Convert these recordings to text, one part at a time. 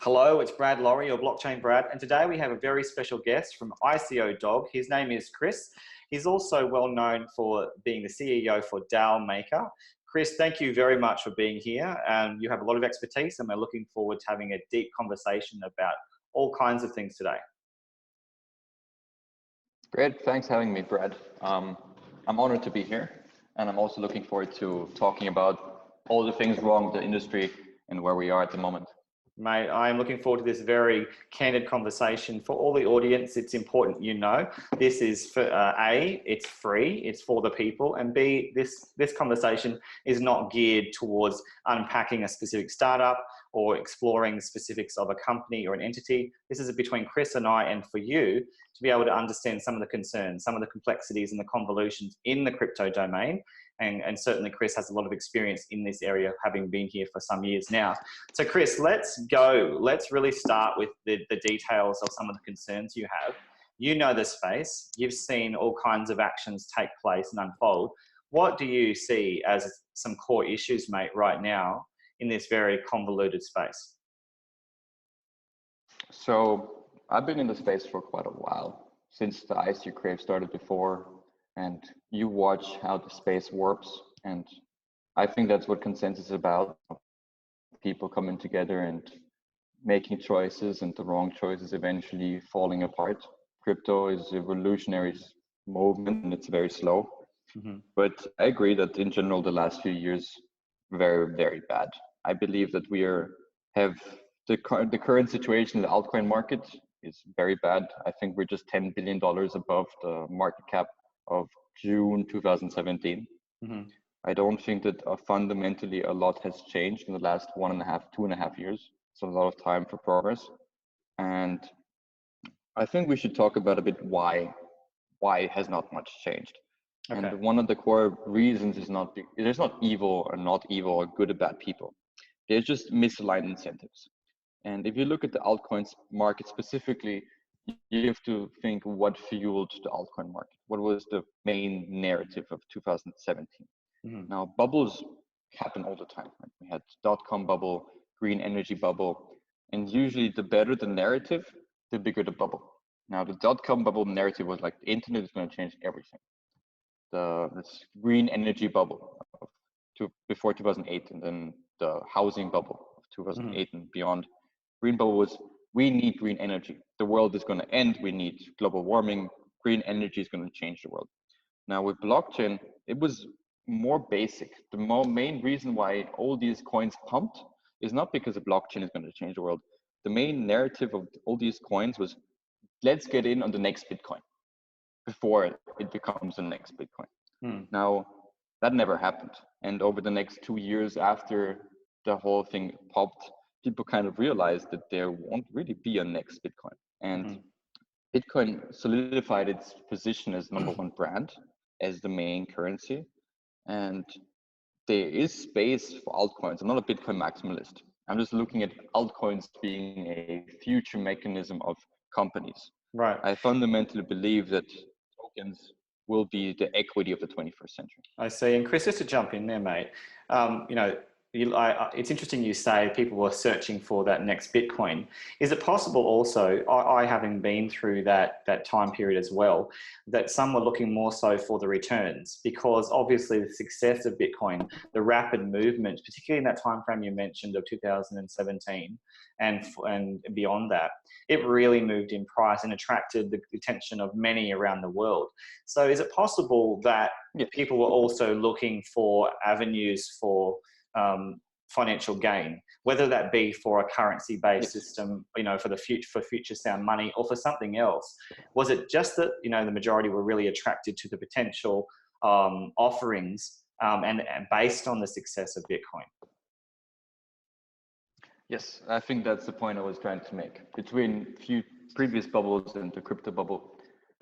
Hello, it's Brad Laurie, your Blockchain Brad, and today we have a very special guest from ICO Dog. His name is Chris. He's also well known for being the CEO for Dao Maker. Chris, thank you very much for being here. You have a lot of expertise and we're looking forward to having a deep conversation about all kinds of things today. Great, thanks for having me, Brad. I'm honored to be here, and I'm also looking forward to talking about all the things wrong with the industry and where we are at the moment. Mate, I'm looking forward to this very candid conversation. For all the audience, it's important you know this is for A, it's free, it's for the people, and B, this conversation is not geared towards unpacking a specific startup or exploring the specifics of a company or an entity. This is between Chris and I, and for you to be able to understand some of the concerns, some of the complexities and the convolutions in the crypto domain. And certainly Chris has a lot of experience in this area, having been here for some years now. So Chris, let's go. Let's really start with the details of some of the concerns you have. You know the space. You've seen all kinds of actions take place and unfold. What do you see as some core issues, mate, right now in this very convoluted space? So I've been in the space for quite a while, since the ICO crave started before. And you watch how the space warps, and I think that's what consensus is about. People coming together and making choices, and the wrong choices eventually falling apart. Crypto is a revolutionary movement, and it's very slow. But I agree that in general, the last few years, very, very bad. I believe that we have the current situation in the altcoin market is very bad. I think we're just $10 billion above the market cap of June 2017. I don't think that fundamentally a lot has changed in the last 2.5 years. So a lot of time for progress. And I think we should talk about a bit why has not much changed. Okay. And one of the core reasons is there's not evil or good or bad people. There's just misaligned incentives. And if you look at the altcoins market specifically, you have to think what fueled the altcoin market. What was the main narrative of 2017? Now, bubbles happen all the time. Right? We had .com bubble, green energy bubble, and usually the better the narrative, the bigger the bubble. Now, the .com bubble narrative was like the internet is going to change everything. This green energy bubble before 2008, and then the housing bubble of 2008 and beyond. Green bubble was, we need green energy. The world is going to end. We need global warming. Green energy is going to change the world. Now with blockchain, it was more basic. The main reason why all these coins pumped is not because the blockchain is going to change the world. The main narrative of all these coins was, let's get in on the next Bitcoin before it becomes the next Bitcoin. Now that never happened. And over the next 2 years after the whole thing popped, people kind of realized that there won't really be a next Bitcoin. And Bitcoin solidified its position as #1 brand, as the main currency. And there is space for altcoins. I'm not a Bitcoin maximalist. I'm just looking at altcoins being a future mechanism of companies. Right. I fundamentally believe that tokens will be the equity of the 21st century. I see. And Chris, just to jump in there, mate, it's interesting you say people were searching for that next Bitcoin. Is it possible also, I having been through that time period as well, that some were looking more so for the returns? Because obviously the success of Bitcoin, the rapid movement, particularly in that time frame you mentioned of 2017 and beyond that, it really moved in price and attracted the attention of many around the world. So is it possible that people were also looking for avenues for financial gain, whether that be for a currency-based system, for the future, for future sound money, or for something else? Was it just that the majority were really attracted to the potential offerings and based on the success of Bitcoin? Yes, I think that's the point I was trying to make. Between few previous bubbles and the crypto bubble,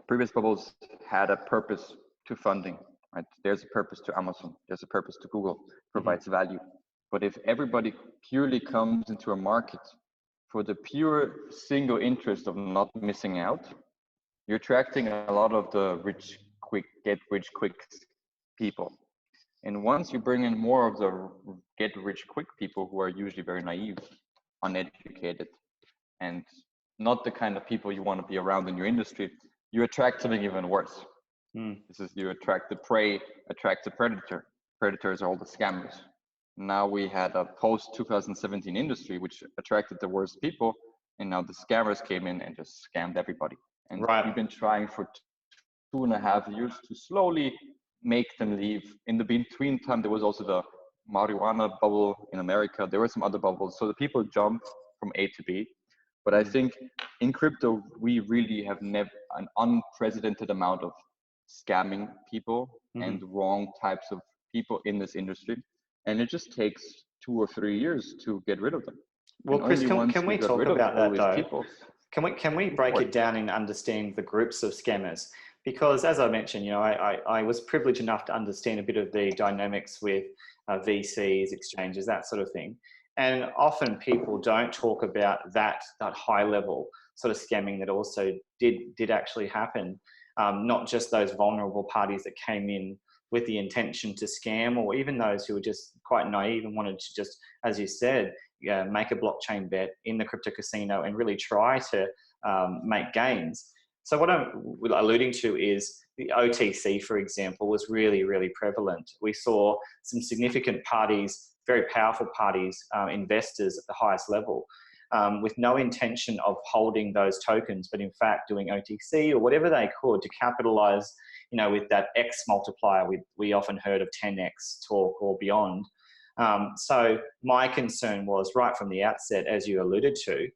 previous bubbles had a purpose to funding. Right? There's a purpose to Amazon. There's a purpose to Google. Provides value. But if everybody purely comes into a market for the pure single interest of not missing out, you're attracting a lot of the get rich quick people. And once you bring in more of the get rich quick people who are usually very naive, uneducated, and not the kind of people you want to be around in your industry, you attract something even worse. This is, you attract the prey, attract the predator. Predators are all the scammers. Now we had a post 2017 industry which attracted the worst people, and now the scammers came in and just scammed everybody. And we've been trying for 2.5 years to slowly make them leave. In the between time, there was also the marijuana bubble in America. There were some other bubbles. So the people jumped from A to B. But I think in crypto, we really have never an unprecedented amount of scamming people and wrong types of people in this industry. And it just takes 2 or 3 years to get rid of them. Well, Chris, can we talk about that though? Can we break it down in understanding the groups of scammers? Because as I mentioned, you know, I was privileged enough to understand a bit of the dynamics with VCs, exchanges, that sort of thing. And often people don't talk about that high level sort of scamming that also did actually happen. Not just those vulnerable parties that came in with the intention to scam, or even those who were just quite naive and wanted to just, as you said, make a blockchain bet in the crypto casino and really try to make gains. So what I'm alluding to is the OTC, for example, was really, really prevalent. We saw some significant parties, very powerful parties, investors at the highest level, with no intention of holding those tokens, but in fact doing OTC or whatever they could to capitalize, you know, with that X multiplier we often heard of 10X talk or beyond. So my concern was right from the outset, as you alluded to,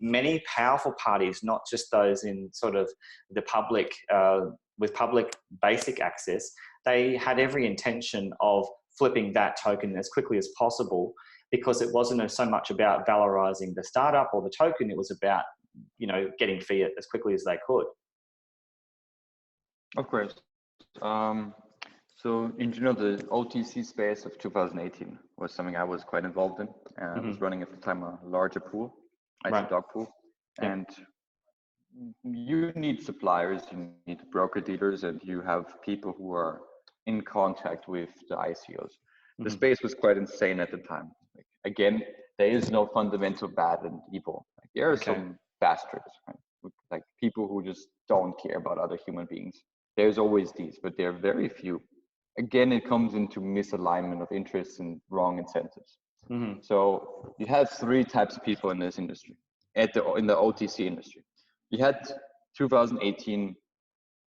many powerful parties, not just those in sort of the public, with public basic access, they had every intention of flipping that token as quickly as possible, because it wasn't so much about valorizing the startup or the token, it was about, you know, getting fiat as quickly as they could. Of course. So in general, the OTC space of 2018 was something I was quite involved in. I was running at the time a larger pool, IC dog pool. Yeah. And you need suppliers, you need broker dealers, and you have people who are in contact with the ICOs. The space was quite insane at the time. Like, again, there is no fundamental bad and evil. Like, there are some bastards, right? Like people who just don't care about other human beings. There's always these, but there are very few. Again, it comes into misalignment of interests and wrong incentives. So you have 3 types of people in this industry, in the OTC industry. You had 2018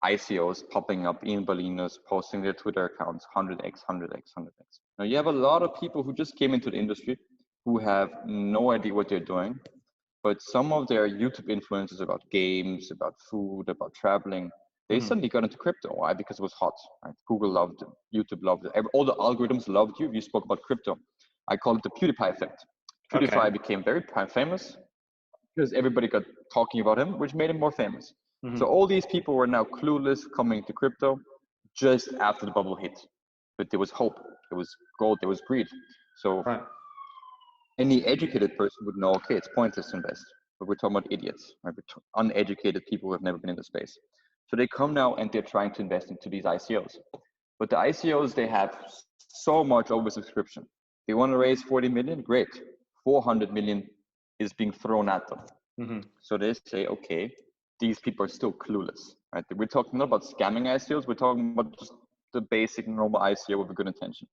ICOs popping up, Ian Ballinos posting their Twitter accounts, 100x, 100x, 100x. Now you have a lot of people who just came into the industry who have no idea what they're doing, but some of their YouTube influencers about games, about food, about traveling, they suddenly got into crypto. Why? Because it was hot. Right? Google loved it. YouTube loved it. All the algorithms loved you if you spoke about crypto. I call it the PewDiePie effect. PewDiePie became very famous because everybody got talking about him, which made him more famous. So all these people were now clueless coming to crypto just after the bubble hit. But there was hope, there was gold, there was greed. So any educated person would know, okay, it's pointless to invest. But we're talking about idiots, right? Uneducated people who have never been in the space. So they come now and they're trying to invest into these ICOs. But the ICOs, they have so much oversubscription. They want to raise 40 million, great. 400 million is being thrown at them. So they say, okay, these people are still clueless, right? We're talking not about scamming ICOs, we're talking about just the basic normal ICO with a good intention.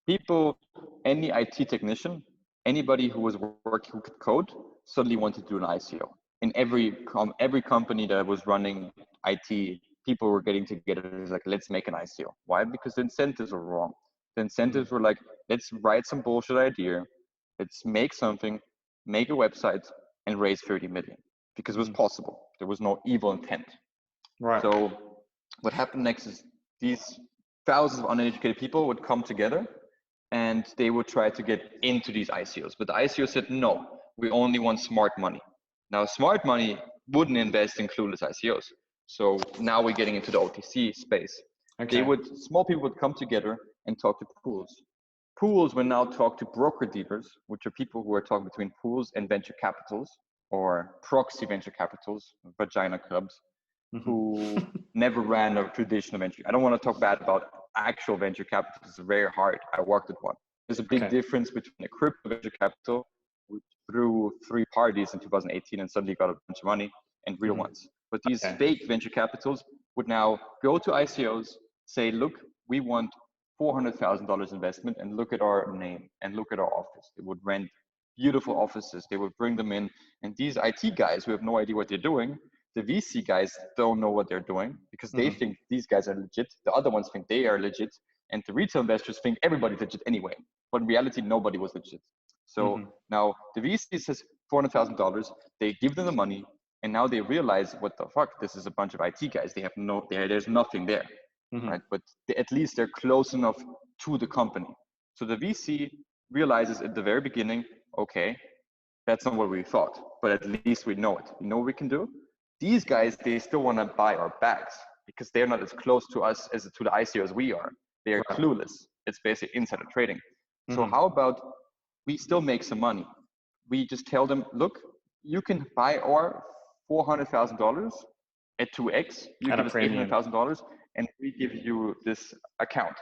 People, any IT technician, anybody who was working, who could code, suddenly wanted to do an ICO. In every company that was running IT, people were getting together, like, let's make an ICO. Why? Because the incentives were wrong. The incentives were like, let's write some bullshit idea, let's make something, make a website, and raise 30 million. Because it was possible. There was no evil intent. So what happened next is these thousands of uneducated people would come together and they would try to get into these ICOs. But the ICO said, no, we only want smart money. Now, smart money wouldn't invest in clueless ICOs. So now we're getting into the OTC space. Small people would come together and talk to pools. Pools will now talk to broker dealers, which are people who are talking between pools and venture capitals, or proxy venture capitals, vagina clubs, who never ran a traditional venture. I don't want to talk bad about actual venture capital. It's very hard. I worked at one. There's a big difference between a crypto venture capital who threw 3 parties in 2018 and suddenly got a bunch of money, and real ones. But these fake venture capitals would now go to ICOs, say, look, we want $400,000 investment, and look at our name and look at our office. They would rent beautiful offices. They would bring them in. And these IT guys who have no idea what they're doing, the VC guys don't know what they're doing because they think these guys are legit. The other ones think they are legit. And the retail investors think everybody's legit anyway. But in reality, nobody was legit. So now the VC says $400,000. They give them the money. And now they realize, what the fuck? This is a bunch of IT guys. They have there's nothing there. Right? But at least they're close enough to the company. So the VC realizes at the very beginning, okay, that's not what we thought, but at least we know it. We know what we can do. These guys, they still want to buy our bags because they're not as close to us as to the ICO as we are. They are clueless. It's basically insider trading. So how about we still make some money? We just tell them, look, you can buy our $400,000 at 2x. You give us $800,000, and we give you this account.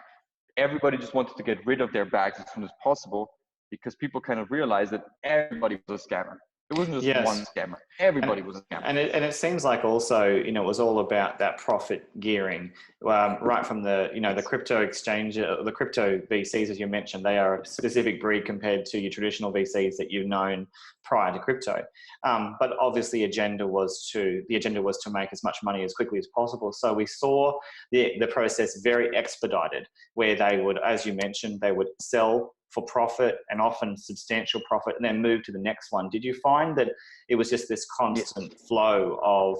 Everybody just wanted to get rid of their bags as soon as possible because people kind of realized that everybody was a scammer. It wasn't just one scammer. Everybody was a scammer. And it seems like also, it was all about that profit gearing, right from the, the crypto exchange, the crypto VCs, as you mentioned, they are a specific breed compared to your traditional VCs that you've known prior to crypto. But obviously the agenda was to make as much money as quickly as possible. So we saw the process very expedited, where they would, as you mentioned, they would sell for profit and often substantial profit and then move to the next one. Did you find that it was just this constant flow of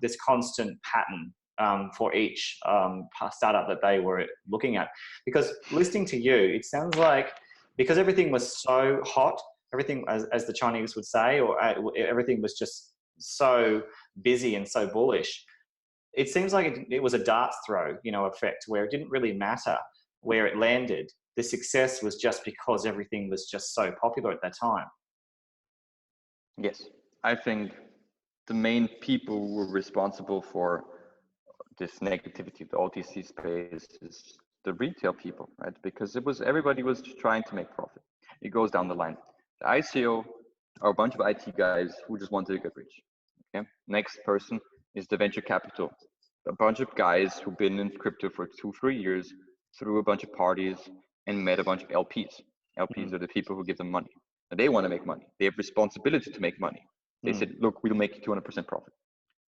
this constant pattern for each startup that they were looking at? Because listening to you, it sounds like because everything was so hot, everything, as the Chinese would say, or everything was just so busy and so bullish, it seems like it was a darts throw, effect, where it didn't really matter where it landed. The success was just because everything was just so popular at that time. Yes, I think the main people who were responsible for this negativity, the OTC space, is the retail people, right? Because everybody was trying to make profit. It goes down the line. The ICO are a bunch of IT guys who just wanted to get rich. Okay. Next person is the venture capital, a bunch of guys who've been in crypto for 2-3 years, through a bunch of parties, and met a bunch of LPs. LPs are the people who give them money. And they want to make money. They have responsibility to make money. They said, look, we'll make 200% profit.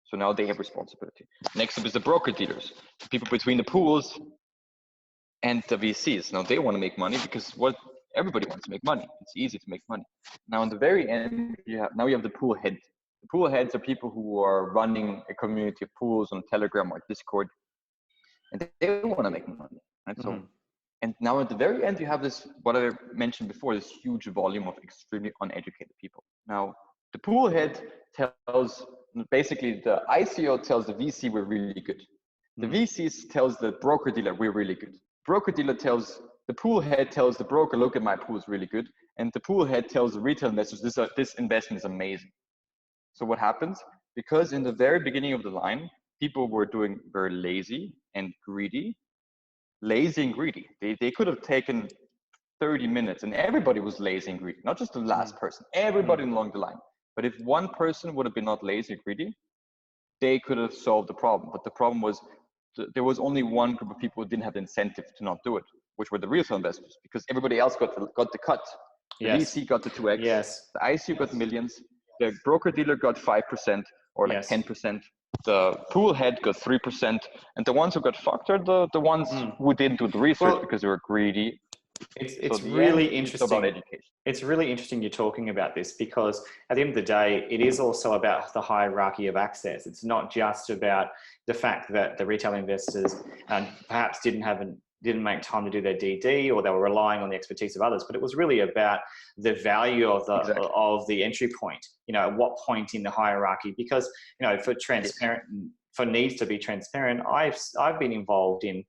So now they have responsibility. Next up is the broker dealers, the people between the pools and the VCs. Now they want to make money because everybody wants to make money. It's easy to make money. Now in the very end, you have the pool head. The pool heads are people who are running a community of pools on Telegram or Discord, and they want to make money. Right? So, and now at the very end, you have this, what I mentioned before, this huge volume of extremely uneducated people. Now, the pool head tells, basically the ICO tells the VC we're really good. The VCs tells the broker dealer we're really good. Broker dealer tells, the pool head tells the broker, look at my pool is really good. And the pool head tells the retail investors, this investment is amazing. So what happens? Because in the very beginning of the line, people were doing very lazy and greedy. Lazy and greedy. They could have taken 30 minutes and everybody was lazy and greedy, not just the last person, everybody along the line. But if one person would have been not lazy and greedy, they could have solved the problem. But the problem was there was only one group of people who didn't have the incentive to not do it, which were the retail investors, because everybody else got the cut. The VC got the 2x, the ICO got millions, the broker dealer got 5% or like 10%. The pool head got 3%, and the ones who got fucked are the ones who didn't do the research because they were greedy. It's really interesting. It's really interesting you're talking about this, because at the end of the day, it is also about the hierarchy of access. It's not just about the fact that the retail investors perhaps didn't make time to do their DD, or they were relying on the expertise of others, but it was really about the value of the entry point. At what point in the hierarchy? Because for transparent, for needs to be transparent, I've been involved in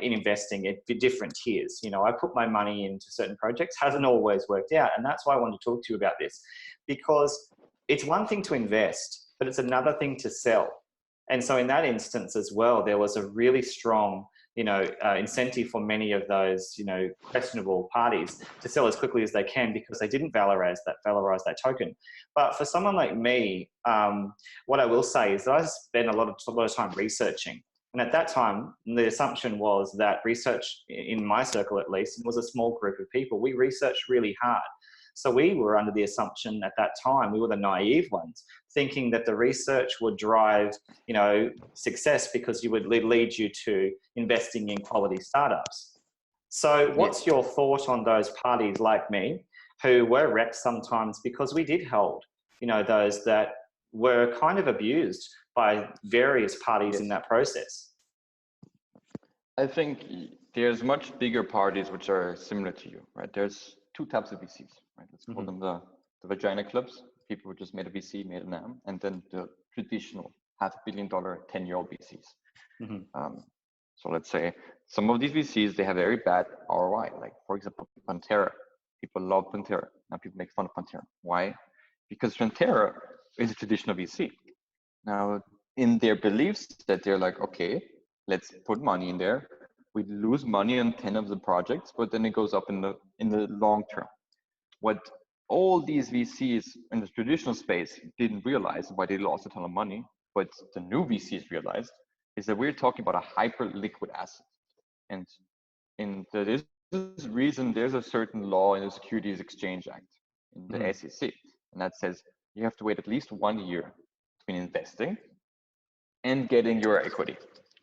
investing at different tiers. I put my money into certain projects, hasn't always worked out, and that's why I wanted to talk to you about this, because it's one thing to invest, but it's another thing to sell. And so in that instance as well, there was a really strong incentive for many of those, questionable parties to sell as quickly as they can because they didn't valorize that token. But for someone like me, what I will say is that I spent a lot of time researching. And at that time, the assumption was that research, in my circle at least, was a small group of people. We researched really hard. So we were under the assumption at that time, we were the naive ones, thinking that the research would drive, success because it would lead you to investing in quality startups. So what's your thought on those parties like me who were wrecked sometimes because we did hold, those that were kind of abused by various parties in that process? I think there's much bigger parties which are similar to you, right? There's two types of VCs, right? Let's call them the vagina clubs, people who just made a VC, made an AM, and then the traditional $500 million, 10-year-old VCs. So let's say some of these VCs, they have very bad ROI. Like, for example, Pantera. People love Pantera. Now people make fun of Pantera. Why? Because Pantera is a traditional VC. Now, in their beliefs that they're like, okay, let's put money in there. We lose money on 10 of the projects, but then it goes up in the long term. What all these VCs in the traditional space didn't realize, why they lost a ton of money, but the new VCs realized, is that we're talking about a hyper liquid asset. And this reason, there's a certain law in the Securities Exchange Act, in the SEC, and that says you have to wait at least 1 year between investing and getting your equity,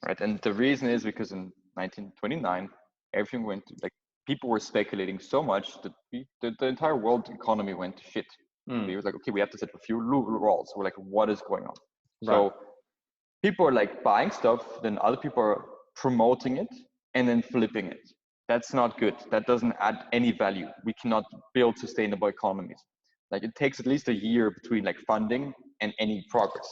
right? And the reason is because in 1929, everything went to, like, people were speculating so much that the entire world economy went to shit. It was like, okay, we have to set a few rules. We're like, what is going on? Right. So people are like buying stuff, then other people are promoting it and then flipping it. That's not good. That doesn't add any value. We cannot build sustainable economies. Like, it takes at least a year between like funding and any progress.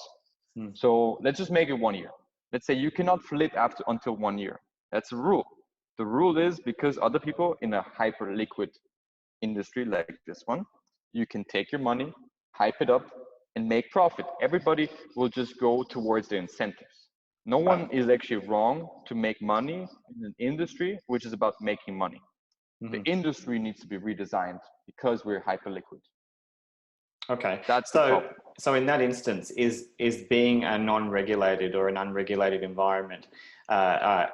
So let's just make it 1 year. Let's say you cannot flip until 1 year. That's a rule. The rule is because other people in a hyper liquid industry like this one, you can take your money, hype it up, and make profit. Everybody will just go towards the incentives. No one is actually wrong to make money in an industry which is about making money. The industry needs to be redesigned because we're hyper liquid. Okay, that's so in that instance, is being a non-regulated or an unregulated environment a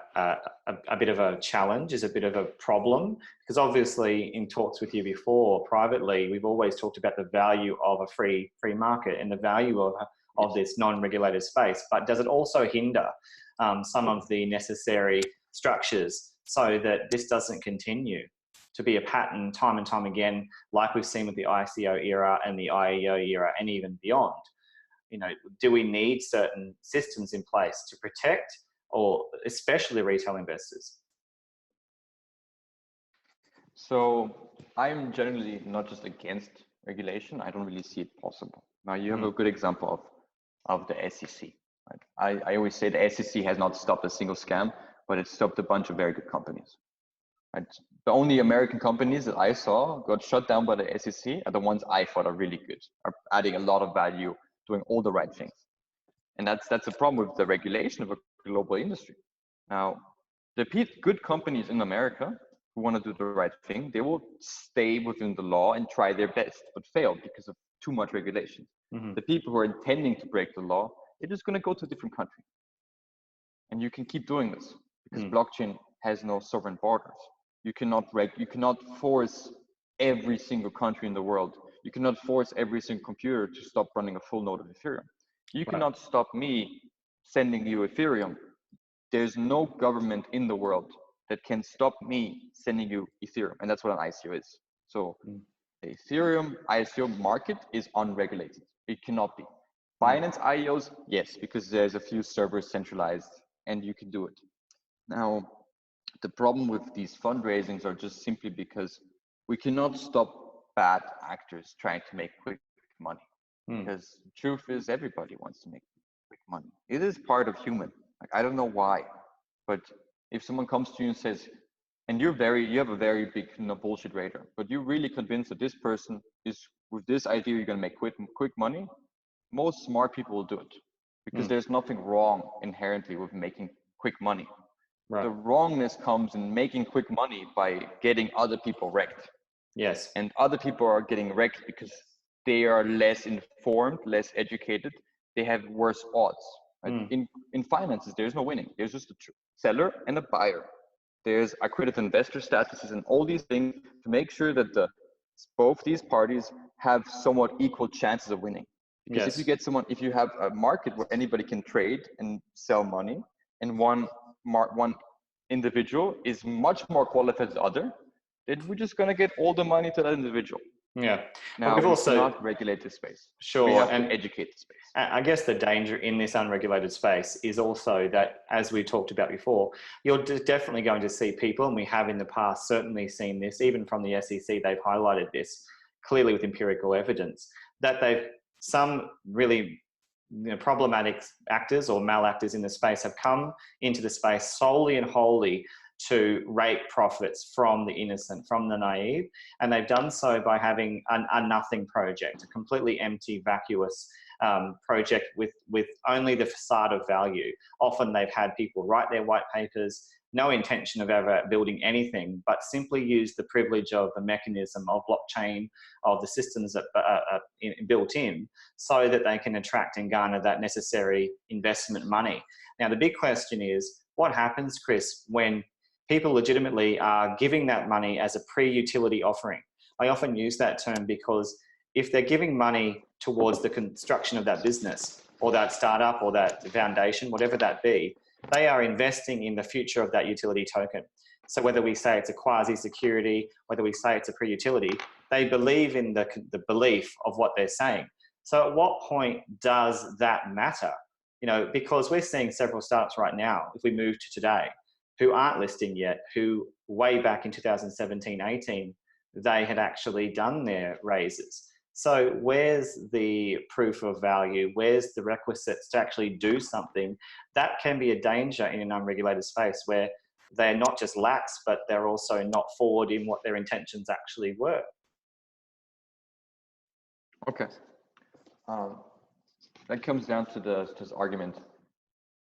bit of a challenge, is a bit of a problem? Because obviously in talks with you before privately, we've always talked about the value of a free market and the value of this non-regulated space, but does it also hinder some of the necessary structures so that this doesn't continue to be a pattern time and time again, like we've seen with the ICO era and the IEO era and even beyond? Do we need certain systems in place to protect, or especially retail investors? So I'm generally not just against regulation. I don't really see it possible. Now you have a good example of the SEC. Right? I always say the SEC has not stopped a single scam, but it stopped a bunch of very good companies. Right? The only American companies that I saw got shut down by the SEC are the ones I thought are really good, are adding a lot of value, doing all the right things. And that's a problem with the regulation of a global industry. Now, the good companies in America who want to do the right thing, they will stay within the law and try their best, but fail because of too much regulation. The people who are intending to break the law, they're just going to go to a different country. And you can keep doing this because blockchain has no sovereign borders. You cannot force every single country in the world. You cannot force every single computer to stop running a full node of Ethereum. You cannot stop me sending you Ethereum. There's no government in the world that can stop me sending you Ethereum. And that's what an ICO is. So the Ethereum ICO market is unregulated. It cannot be. Binance IEOs, yes, because there's a few servers centralized and you can do it. Now, the problem with these fundraisings are just simply because we cannot stop bad actors trying to make quick money. Because the truth is, everybody wants to make quick money. It is part of human. Like, I don't know why, but if someone comes to you and says, and you have a very big bullshit radar, but you're really convinced that this person is, with this idea, you're going to make quick money, most smart people will do it because there's nothing wrong inherently with making quick money. Right. The wrongness comes in making quick money by getting other people wrecked. Yes. And other people are getting wrecked because they are less informed, less educated. They have worse odds. Right? In finances, there's no winning. There's just a seller and a buyer. There's accredited investor statuses and all these things to make sure that both these parties have somewhat equal chances of winning. Because if you get someone, if you have a market where anybody can trade and sell money, and one individual is much more qualified than the other, then we're just going to get all the money to that individual. Yeah. Now, we cannot regulate the space. Sure. We have to educate the space. I guess the danger in this unregulated space is also that, as we talked about before, you're definitely going to see people, and we have in the past certainly seen this, even from the SEC, they've highlighted this clearly with empirical evidence, that some really problematic actors or malactors in the space have come into the space solely and wholly to rake profits from the innocent, from the naive. And they've done so by having a nothing project, a completely empty, vacuous project with only the facade of value. Often they've had people write their white papers, no intention of ever building anything, but simply use the privilege of the mechanism of blockchain, of the systems that are built in, so that they can attract and garner that necessary investment money. Now, the big question is, what happens, Chris, when people legitimately are giving that money as a pre-utility offering? I often use that term because if they're giving money towards the construction of that business or that startup or that foundation, whatever that be, they are investing in the future of that utility token. So whether we say it's a quasi-security, whether we say it's a pre-utility, they believe in the belief of what they're saying. So at what point does that matter? Because we're seeing several startups right now, if we move to today, who aren't listing yet, who way back in 2017, 18, they had actually done their raises. So where's the proof of value? Where's the requisites to actually do something? That can be a danger in an unregulated space where they're not just lax, but they're also not forward in what their intentions actually were. Okay. That comes down to this argument.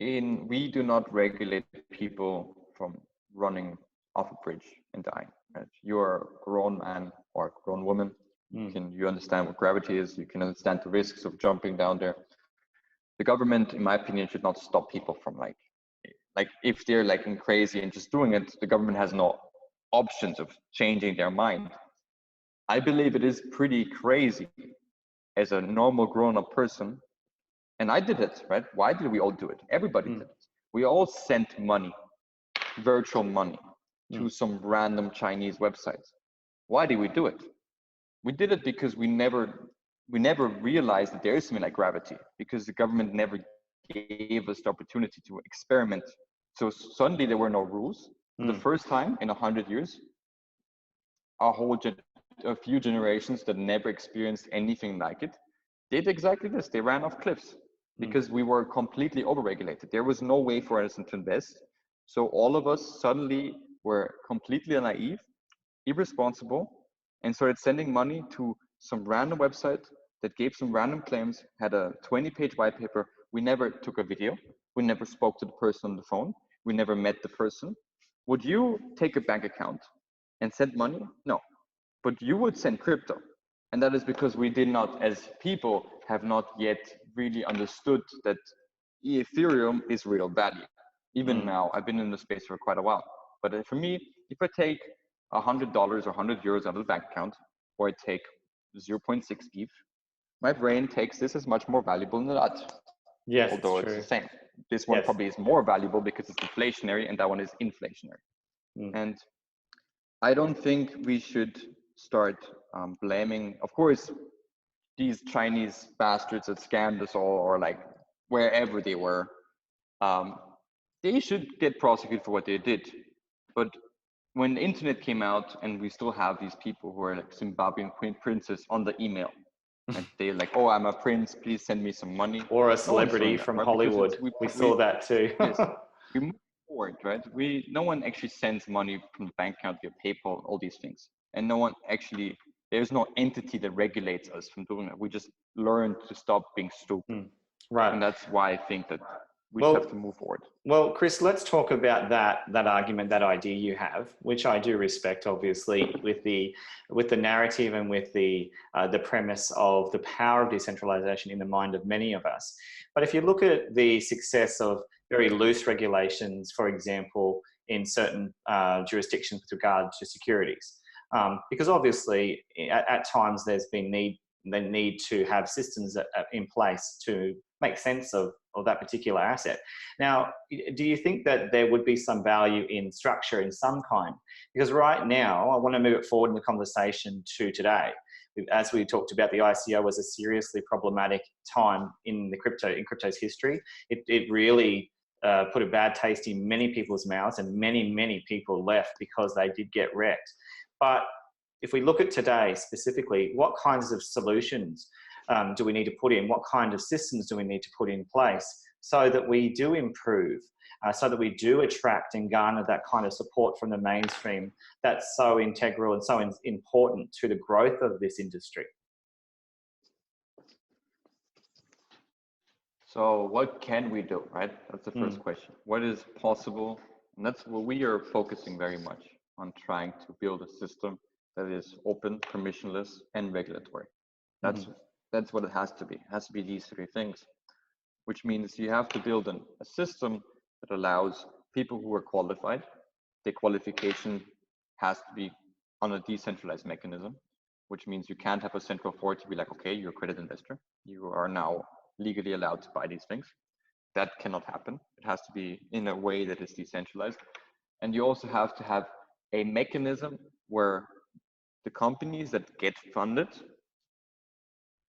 We do not regulate people from running off a bridge and dying. Right? You're a grown man or a grown woman. You understand what gravity is. You can understand the risks of jumping down there. The government, in my opinion, should not stop people from like if they're crazy and just doing it. The government has no options of changing their mind. I believe it is pretty crazy as a normal grown-up person, and I did it. Right? Why did we all do it? Everybody did it. We all sent money, virtual money, to some random Chinese websites. Why did we do it? We did it because we never realized that there is something like gravity, because the government never gave us the opportunity to experiment. So suddenly there were no rules. For the first time in 100 years, a few generations that never experienced anything like it did exactly this. They ran off cliffs because we were completely overregulated. There was no way for us to invest. So all of us suddenly were completely naive, irresponsible, and started sending money to some random website that gave some random claims, had a 20-page white paper. We never took a video. We never spoke to the person on the phone. We never met the person. Would you take a bank account and send money? No, but you would send crypto. And that is because we did not, as people, have not yet really understood that Ethereum is real value. Even now, I've been in the space for quite a while. But for me, if I take $100 or 100 euros out of the bank account, or I take 0.6 ETH, my brain takes this as much more valuable than that. Yes, although it's the same. This one probably is more valuable because it's inflationary, and that one is inflationary. And I don't think we should start blaming, of course, these Chinese bastards that scammed us all, or wherever they were. They should get prosecuted for what they did. But when the internet came out, and we still have these people who are like Zimbabwean princes on the email, and they're like, "Oh, I'm a prince, please send me some money." Or a celebrity from Hollywood. We saw that too. Yes, we move forward, right? No one actually sends money from the bank account via PayPal, all these things. And no one actually, there's no entity that regulates us from doing it. We just learn to stop being stupid. Right. And that's why I think that we just have to move forward. Well, Chris, let's talk about that argument, that idea you have, which I do respect, obviously, with the narrative and with the premise of the power of decentralization in the mind of many of us. But if you look at the success of very loose regulations, for example, in certain jurisdictions with regard to securities, because obviously at times there's been the need to have systems in place to make sense of that particular asset. Now, do you think that there would be some value in structure in some kind? Because right now, I want to move it forward in the conversation to today. As we talked about, the ICO was a seriously problematic time in crypto's history. It really put a bad taste in many people's mouths, and many people left because they did get wrecked. But if we look at today specifically, what kinds of solutions do we need to put in? What kind of systems do we need to put in place so that we do improve, so that we do attract and garner that kind of support from the mainstream that's so integral and so important to the growth of this industry? So what can we do, right? That's the first question. What is possible? And that's what we are focusing very much on, trying to build a system that is open, permissionless, and regulatory. That's what it has to be. It has to be these three things, which means you have to build a system that allows people who are qualified. The qualification has to be on a decentralized mechanism, which means you can't have a central authority be like, okay, you're a credit investor. You are now legally allowed to buy these things. That cannot happen. It has to be in a way that is decentralized. And you also have to have a mechanism where the companies that get funded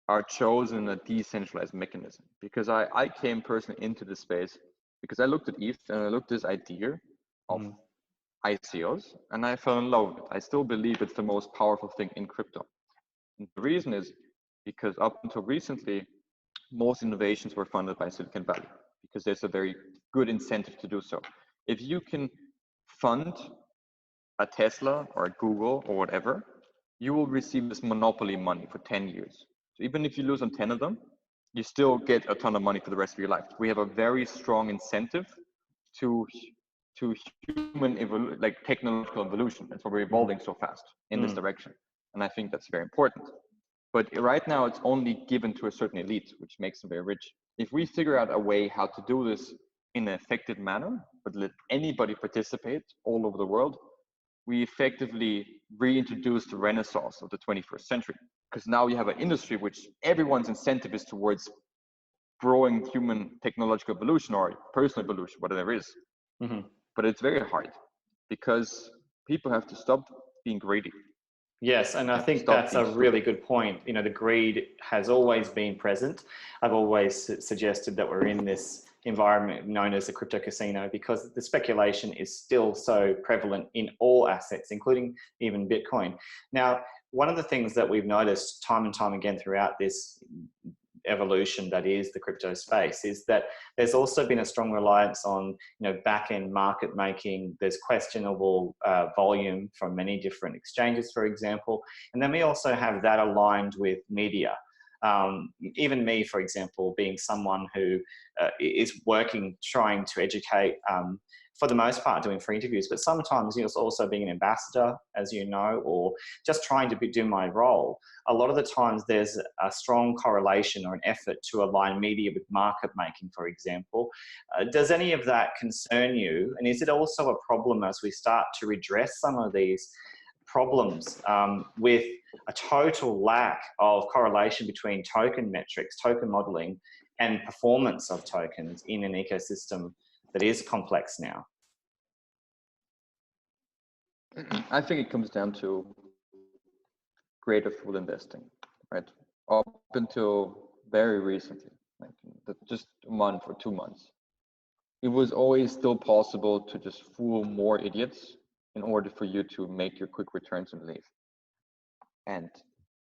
are chosen in a decentralized mechanism. Because I came personally into this space because I looked at ETH and I looked at this idea of ICOs and I fell in love with it. I still believe it's the most powerful thing in crypto. And the reason is because up until recently, most innovations were funded by Silicon Valley because there's a very good incentive to do so. If you can fund a Tesla or a Google or whatever, you will receive this monopoly money for 10 years. So even if you lose on 10 of them, you still get a ton of money for the rest of your life. We have a very strong incentive to human like technological evolution. That's why we're evolving so fast in this direction. And I think that's very important. But right now it's only given to a certain elite, which makes them very rich. If we figure out a way how to do this in an effective manner, but let anybody participate all over the world, we effectively reintroduce the renaissance of the 21st century. Because now you have an industry which everyone's incentive is towards growing human technological evolution or personal evolution, whatever it is. But it's very hard because people have to stop being greedy. Yes, and I think that's a really good point. You know, the greed has always been present. I've always suggested that we're in this environment known as the crypto casino because the speculation is still so prevalent in all assets, including even Bitcoin. Now, one of the things that we've noticed time and time again throughout this evolution that is the crypto space is that there's also been a strong reliance on back-end market making. There's questionable volume from many different exchanges, for example, and then we also have that aligned with media. Even me, for example, being someone who is working, trying to educate, for the most part doing free interviews, but sometimes also being an ambassador, as you know, or just trying to do my role. A lot of the times there's a strong correlation or an effort to align media with market making, for example. Does any of that concern you? And is it also a problem as we start to redress some of these problems with a total lack of correlation between token metrics, token modeling, and performance of tokens in an ecosystem that is complex now? I think it comes down to greater full investing, right? Up until very recently, like just a month or 2 months, it was always still possible to just fool more idiots in order for you to make your quick returns and leave. And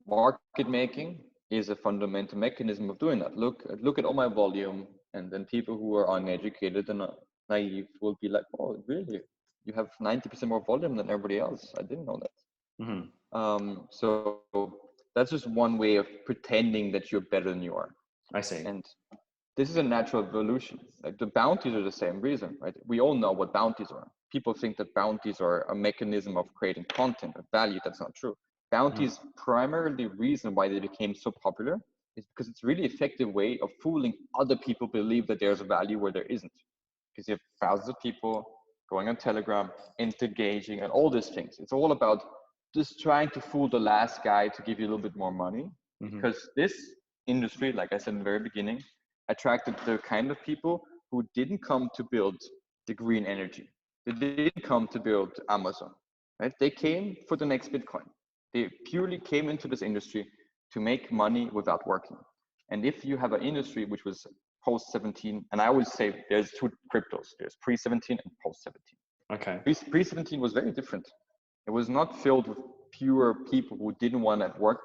market making is a fundamental mechanism of doing that. Look at all my volume, and then people who are uneducated and naive will be like, oh, really? You have 90% more volume than everybody else. I didn't know that. So that's just one way of pretending that you're better than you are. I see. And this is a natural evolution. Like the bounties are the same reason, right? We all know what bounties are. People think that bounties are a mechanism of creating content or value. That's not true. Bounties, primarily reason why they became so popular is because it's a really effective way of fooling other people believe that there's a value where there isn't. Because you have thousands of people going on Telegram, engaging, and all these things. It's all about just trying to fool the last guy to give you a little bit more money. Because this industry, like I said in the very beginning, attracted the kind of people who didn't come to build the green energy. They didn't come to build Amazon, right? They came for the next Bitcoin. They purely came into this industry to make money without working. And if you have an industry which was post-17, and I always say there's two cryptos, there's pre-17 and post-17. Okay. Pre-17 was very different. It was not filled with pure people who didn't want to work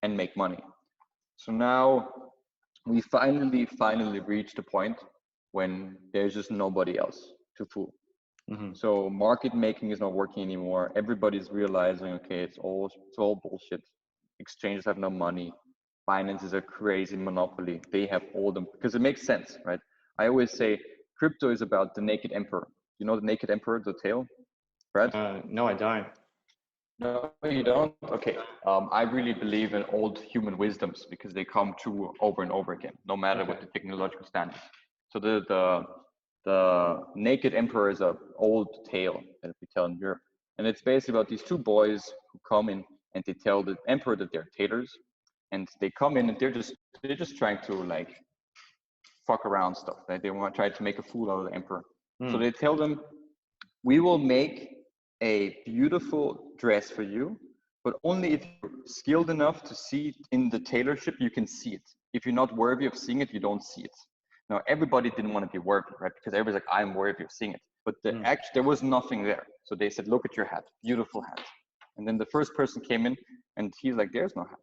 and make money. So now we finally reached a point when there's just nobody else to fool. So market making is not working anymore. Everybody's realizing, okay, it's all bullshit. Exchanges have no money. Finance is a crazy monopoly. They have all them, because it makes sense, right? I always say crypto is about the naked emperor. You know the naked emperor, the tale, Brad? No, I don't. No, you don't? Okay. I really believe in old human wisdoms because they come true over and over again, no matter what the technological standards. So the naked emperor is an old tale that we tell in Europe. And it's basically about these two boys who come in and they tell the emperor that they're tailors. And they come in and they're just trying to like fuck around stuff. Right? They want to try to make a fool out of the emperor. So they tell them, we will make a beautiful dress for you, but only if you're skilled enough to see it in the tailorship, you can see it. If you're not worthy of seeing it, you don't see it. Now, everybody didn't want to be worthy, right? Because everybody's like, I'm worthy of seeing it. But there was nothing there. So they said, look at your hat, beautiful hat. And then the first person came in and he's like, there's no hat.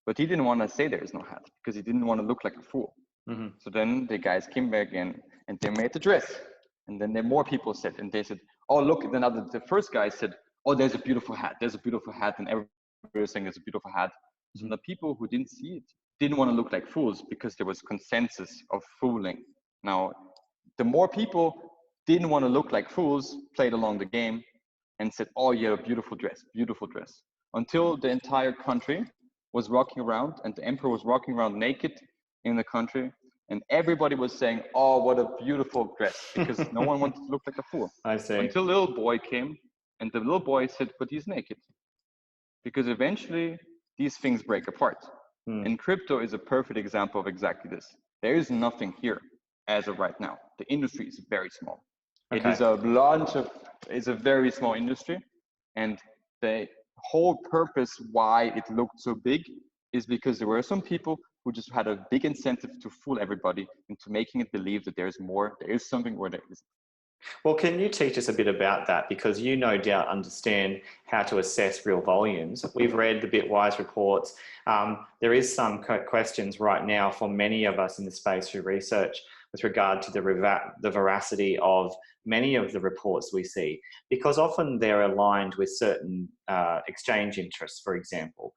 But he didn't want to say there's no hat because he didn't want to look like a fool. So then the guys came back in and they made the dress. And then more people said, and they said, oh, look, then the first guy said, oh, there's a beautiful hat. There's a beautiful hat. And everybody was saying there's a beautiful hat. So the people who didn't see it didn't want to look like fools because there was consensus of fooling. Now, the more people didn't want to look like fools, played along the game and said, oh, you have a beautiful dress, until the entire country was walking around and the emperor was walking around naked in the country. And everybody was saying, oh, what a beautiful dress, because no one wanted to look like a fool. I see. Until a little boy came and the little boy said, but he's naked. Because eventually these things break apart. And crypto is a perfect example of exactly this. There is nothing here as of right now. The industry is very small. It is it's a very small industry. And the whole purpose why it looked so big is because there were some people who just had a big incentive to fool everybody into making it believe that there's more, there is something where there isn't. Well, can you teach us a bit about that? Because you no doubt understand how to assess real volumes. We've read the Bitwise reports. There is some questions right now for many of us in the space who research with regard to the veracity of many of the reports we see, because often they're aligned with certain exchange interests, for example.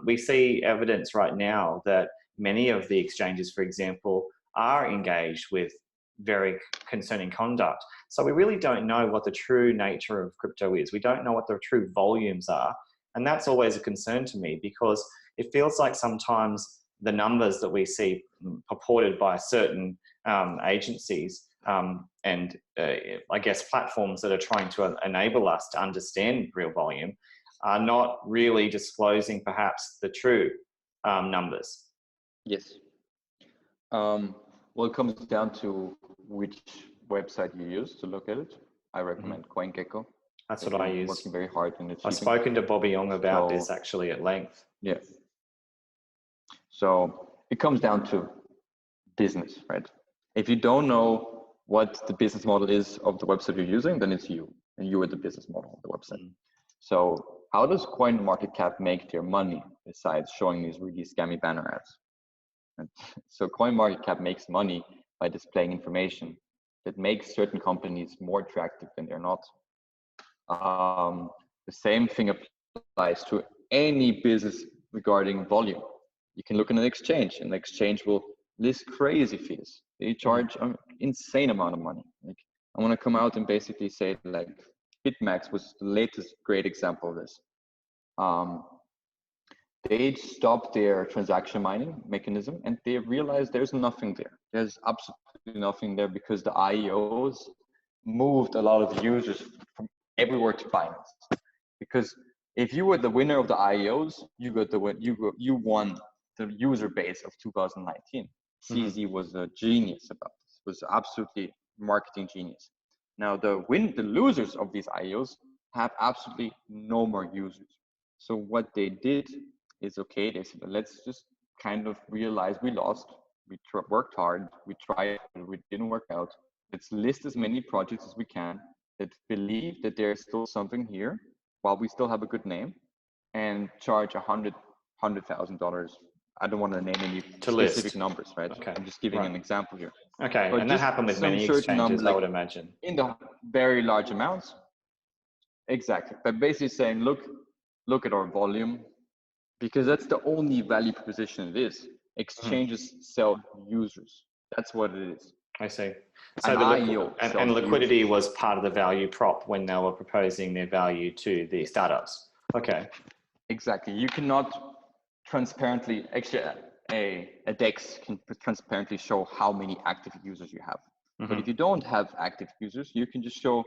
We see evidence right now that many of the exchanges, for example, are engaged with very concerning conduct. So we really don't know what the true nature of crypto is. We don't know what the true volumes are. And that's always a concern to me, because it feels like sometimes the numbers that we see purported by certain agencies and I guess platforms that are trying to enable us to understand real volume are not really disclosing perhaps the true numbers. Yes. Well, it comes down to which website you use to look at it. I recommend CoinGecko. That's what I use. Working very hard in it. I've spoken to Bobby Yong about this actually at length. Yeah. So it comes down to business, right? If you don't know what the business model is of the website you're using, then it's you, and you are the business model of the website. So how does CoinMarketCap make their money besides showing these really scammy banner ads? And so CoinMarketCap makes money by displaying information that makes certain companies more attractive than they're not. The same thing applies to any business regarding volume. You can look at an exchange, and the exchange will list crazy fees. They charge an insane amount of money. Like, I want to come out and basically say, like, BitMax was the latest great example of this. They stopped their transaction mining mechanism and they realized there's nothing there. There's absolutely nothing there because the IEOs moved a lot of users from everywhere to Binance. Because if you were the winner of the IEOs, you won the user base of 2019. CZ was a genius about this. Was absolutely marketing genius. Now the losers of these IEOs have absolutely no more users. So what they did is, okay, they said, let's just kind of realize we lost. We worked hard. We tried, but it didn't work out. Let's list as many projects as we can that believe that there's still something here while we still have a good name, and charge $100,000. I don't want to name any specific numbers, right? Okay. I'm just giving an example here. Okay, but and that happened with many exchanges, I would imagine. In the very large amounts. Exactly. But basically saying, look at our volume, because that's the only value proposition it is. Exchanges sell users. That's what it is. I see. So and liquidity was part of the value prop when they were proposing their value to the startups. Okay. Exactly. You cannot transparently, actually a DEX can transparently show how many active users you have. But if you don't have active users, you can just show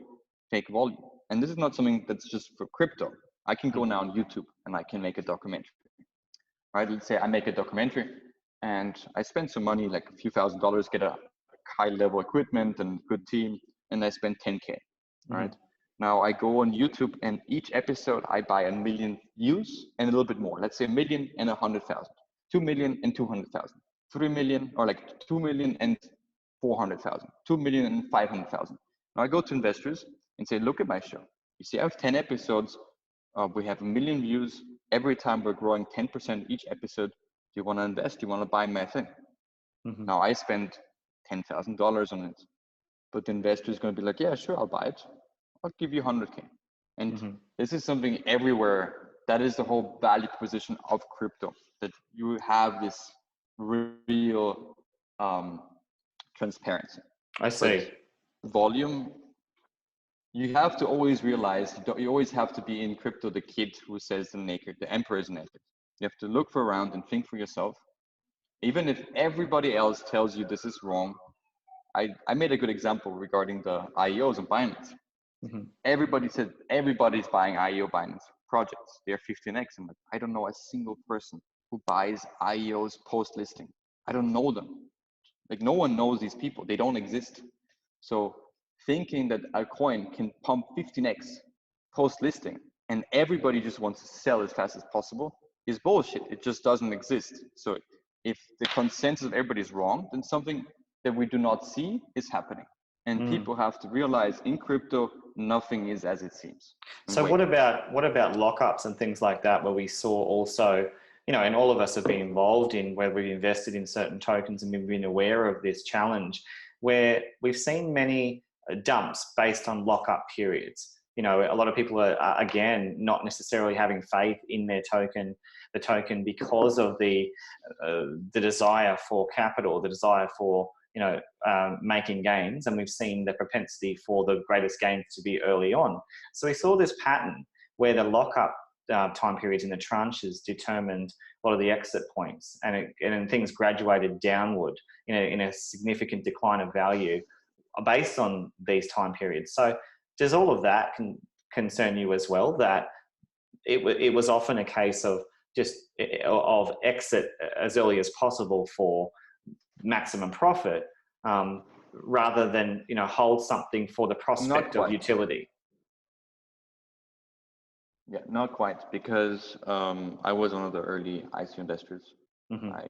fake volume. And this is not something that's just for crypto. I can go now on YouTube and I can make a documentary. Right? Let's say I make a documentary and I spend some money, like a few $1,000s, get a high level equipment and good team, and I spend 10K, right? Now I go on YouTube and each episode I buy 1 million views and a little bit more. Let's say 1 million and 100,000, 2 million and 200,000, 3 million, or like 2 million and 400,000, 2 million and 500,000. Now I go to investors and say, look at my show. You see, I have 10 episodes. We have 1 million views. Every time we're growing 10% each episode. Do you want to invest? Do you want to buy my thing? Now I spend $10,000 on it, but the investor is going to be like, yeah, sure, I'll buy it. I'll give you 100K. And this is something everywhere. That is the whole value proposition of crypto, that you have this real transparency. I see. But volume, you have to always realize, you always have to be in crypto the kid who says the emperor is naked. You have to look around and think for yourself. Even if everybody else tells you this is wrong, I made a good example regarding the IEOs and Binance. Everybody said everybody's buying IEO Binance projects. They're 15x. I'm like, I don't know a single person who buys IEOs post-listing. I don't know them. Like, no one knows these people. They don't exist. So thinking that a coin can pump 15x post-listing and everybody just wants to sell as fast as possible is bullshit. It just doesn't exist. So if the consensus of everybody is wrong, then something that we do not see is happening. And people have to realize in crypto, nothing is as it seems. So what about lockups and things like that, where we saw also, you know, and all of us have been involved in where we've invested in certain tokens and we've been aware of this challenge, where we've seen many dumps based on lockup periods. You know, a lot of people are again, not necessarily having faith in their token, the token, because of the desire for capital, the desire for, you know, making gains. And we've seen the propensity for the greatest gains to be early on. So we saw this pattern where the lockup time periods in the tranches determined a lot of the exit points, and things graduated downward in a significant decline of value based on these time periods. So does all of that concern you as well, that it was often a case of just of exit as early as possible for maximum profit, rather than, you know, hold something for the prospect of utility? Yeah, not quite, because I was one of the early ICO investors. I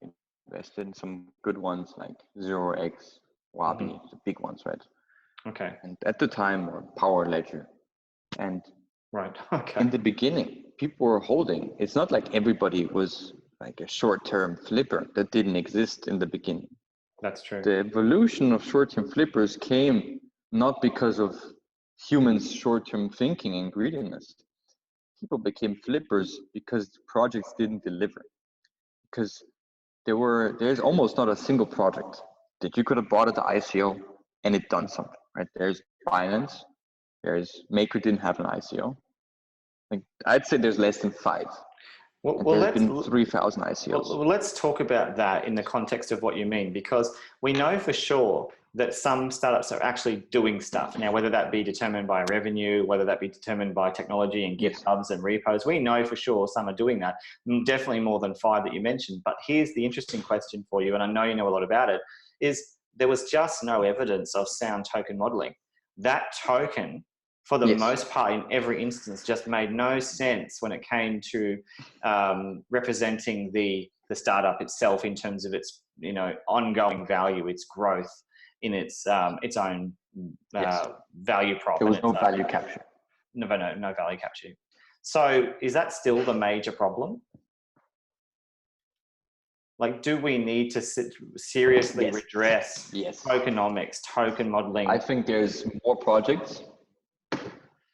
invested in some good ones like 0x, Wabi, the big ones, right? Okay. And at the time, or Power Ledger. And okay. In the beginning, people were holding. It's not like everybody was like a short-term flipper. That didn't exist in the beginning. That's true. The evolution of short-term flippers came not because of humans' short-term thinking and greediness. People became flippers because the projects didn't deliver. Because there's almost not a single project that you could have bought at the ICO and it done something, right? There's Binance, there's Maker didn't have an ICO. Like I'd say there's less than 5. There's been 3,000 ICOs. Well, let's talk about that in the context of what you mean, because we know for sure that some startups are actually doing stuff. Now, whether that be determined by revenue, whether that be determined by technology and GitHubs and repos, we know for sure some are doing that. Definitely more than 5 that you mentioned. But here's the interesting question for you, and I know you know a lot about it, is there was just no evidence of sound token modeling. That token, for the most part, in every instance, just made no sense when it came to representing the startup itself in terms of its ongoing value, its growth in its own value prop. There was no value capture. No value capture. So is that still the major problem? Like, do we need to seriously redress tokenomics, token modeling? I think there's more projects.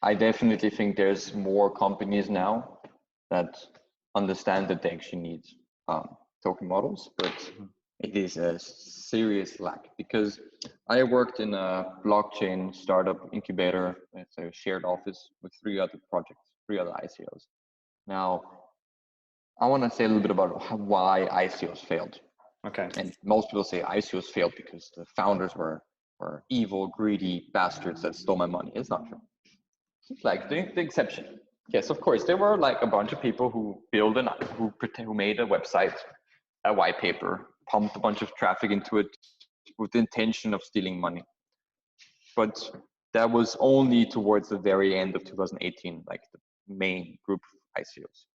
I definitely think there's more companies now that understand that they actually need token models, but it is a serious lack, because I worked in a blockchain startup incubator. It's a shared office with 3 other projects, 3 other ICOs. Now, I want to say a little bit about why ICOs failed. Okay. And most people say ICOs failed because the founders were evil, greedy bastards that stole my money. It's not true. It's like the exception. Yes, of course, there were like a bunch of people who who made a website, a white paper, pumped a bunch of traffic into it with the intention of stealing money. But that was only towards the very end of 2018, like the main group of ICOs.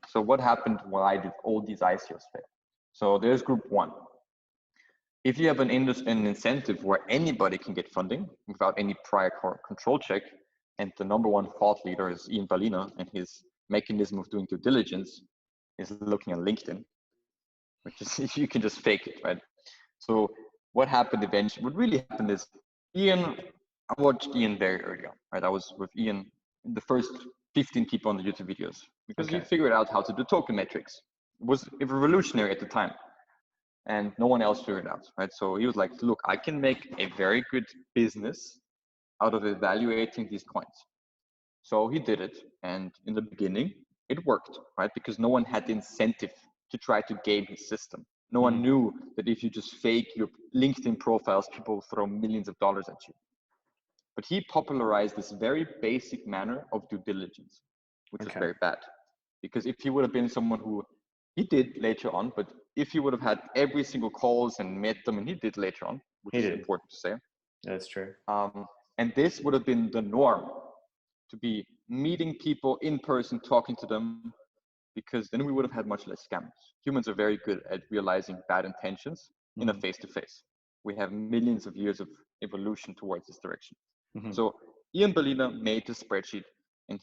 So what happened? Why did all these ICOs fail? So there's group 1. If you have an incentive where anybody can get funding without any prior control check, and the number 1 thought leader is Ian Ballina, and his mechanism of doing due diligence is looking at LinkedIn, which is you can just fake it, right? So what happened eventually, what really happened is I watched Ian very early on, right? I was with Ian in the first 15 people on the YouTube videos, because he figured out how to do token metrics. It was revolutionary at the time, and no one else figured it out, right? So he was like, look, I can make a very good business out of evaluating these coins. So he did it, and in the beginning, it worked, right? Because no one had the incentive to try to game his system. No one knew that if you just fake your LinkedIn profiles, people will throw millions of dollars at you. But he popularized this very basic manner of due diligence, which is very bad. Because if he would have been someone who, he did later on, but if he would have had every single calls and met them, and he did later on, which is important to say. That's true. And this would have been the norm, to be meeting people in person, talking to them, because then we would have had much less scams. Humans are very good at realizing bad intentions in a face-to-face. We have millions of years of evolution towards this direction. So Ian Ballina made the spreadsheet, and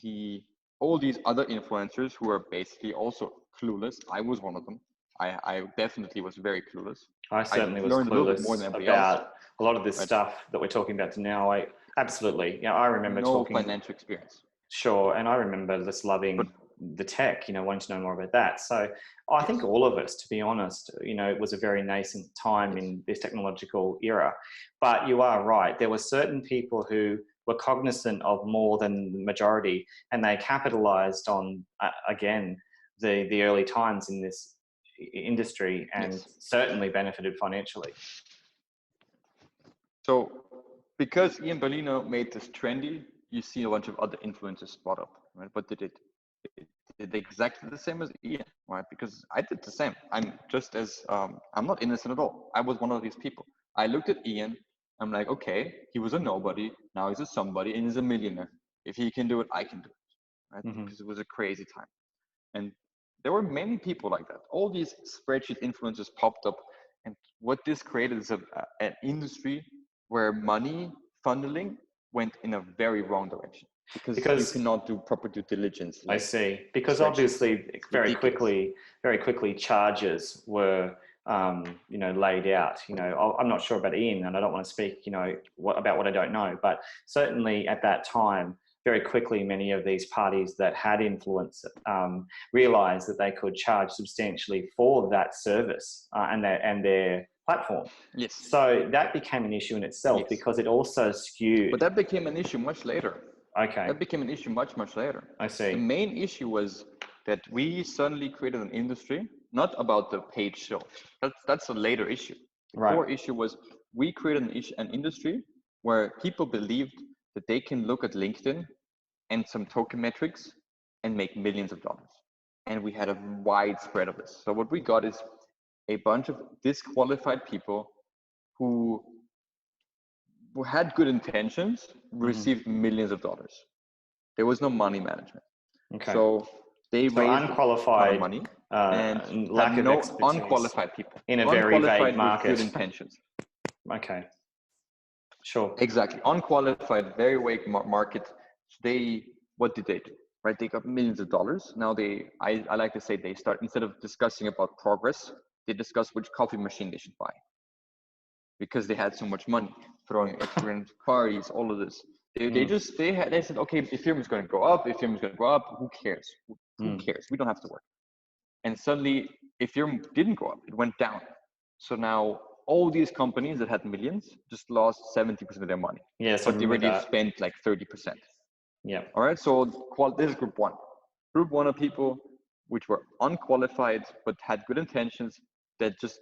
all these other influencers who are basically also clueless. I was one of them. I definitely was very clueless. I certainly was clueless about a lot of this stuff that we're talking about now. Absolutely. I remember talking. No financial experience. Sure. And I remember just loving the tech, wanting to know more about that. So I think all of us, to be honest, it was a very nascent time in this technological era. But you are right. There were certain people who were cognizant of more than the majority, and they capitalized on, again, the early times in this industry, and certainly benefited financially. So because Ian Ballina made this trendy, you see a bunch of other influencers spot up, right? But they did exactly the same as Ian, right? Because I did the same. I'm just as, I'm not innocent at all. I was one of these people. I looked at Ian, I'm like, okay, he was a nobody, now he's a somebody, and he's a millionaire. If he can do it, I can do it, right? Because it was a crazy time. And there were many people like that. All these spreadsheet influencers popped up, and what this created is an industry where money funneling went in a very wrong direction, because you cannot do proper due diligence. I see. Because obviously very quickly charges were laid out. I'm not sure about Ian, and I don't want to speak about what I don't know, but certainly at that time very quickly many of these parties that had influence realized that they could charge substantially for that service and their platform. Yes. So that became an issue in itself because it also skewed. But that became an issue much later. Okay. That became an issue much later. I see. The main issue was that we suddenly created an industry, not about the paid show. That's a later issue. The core issue was we created an industry where people believed that they can look at LinkedIn and some token metrics and make millions of dollars. And we had a wide spread of this. So what we got is a bunch of disqualified people who had good intentions, received millions of dollars. There was no money management. Okay. So they raised unqualified money and lack of no expertise unqualified people in a very vague with market. Good intentions. Okay. Sure. Exactly. Unqualified, very vague market. What did they do? Right? They got millions of dollars. Now I like to say they start, instead of discussing about progress, they discuss which coffee machine they should buy. Because they had so much money, throwing extra parties, all of this. They said, okay, Ethereum is going to go up. Ethereum is going to go up. Who cares? Who cares? We don't have to work. And suddenly, Ethereum didn't go up. It went down. So now all these companies that had millions just lost 70% of their money. Yeah, so but they already spent like 30%. Yeah. All right. So this is group one. Group one of people which were unqualified but had good intentions that just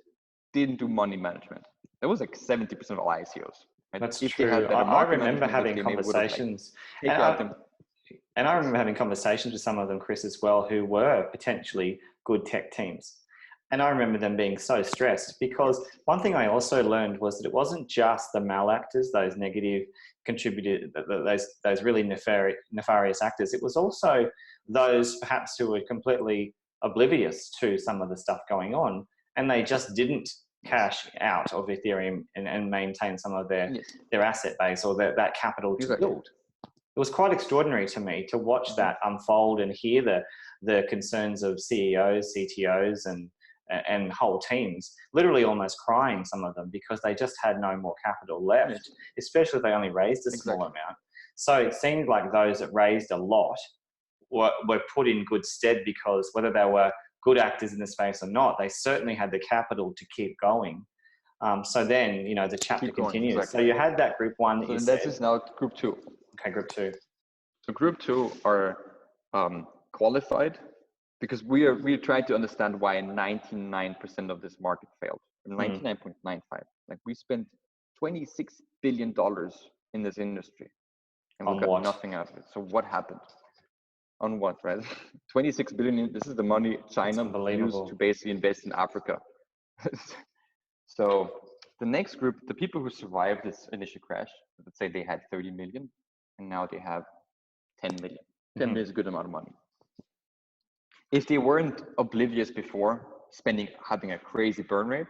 didn't do money management. That was like 70% of all ICOs. Right? That's if true. They had I remember having conversations, and I remember having conversations with some of them, Chris, as well, who were potentially good tech teams. And I remember them being so stressed because one thing I also learned was that it wasn't just the malactors, those negative contributed, those really nefarious actors. It was also those perhaps who were completely oblivious to some of the stuff going on, and they just didn't cash out of Ethereum and maintain some of their asset base or that capital to build. It was quite extraordinary to me to watch that unfold and hear the concerns of CEOs, CTOs, and whole teams, literally almost crying, some of them, because they just had no more capital left, especially if they only raised a small amount. So it seemed like those that raised a lot were put in good stead because whether they were good actors in the space or not, they certainly had the capital to keep going. So then, the chapter continues. Exactly. So you had that group one. So that is now group two. Okay, group two. So group two are qualified because we tried to understand why 99% of this market failed. 99.95. Like we spent $26 billion in this industry and we got nothing out of it. So what happened? On what, right? 26 billion, this is the money China used to basically invest in Africa. So the next group, the people who survived this initial crash, let's say they had 30 million and now they have 10 million. 10 million is a good amount of money. If they weren't oblivious before, having a crazy burn rate,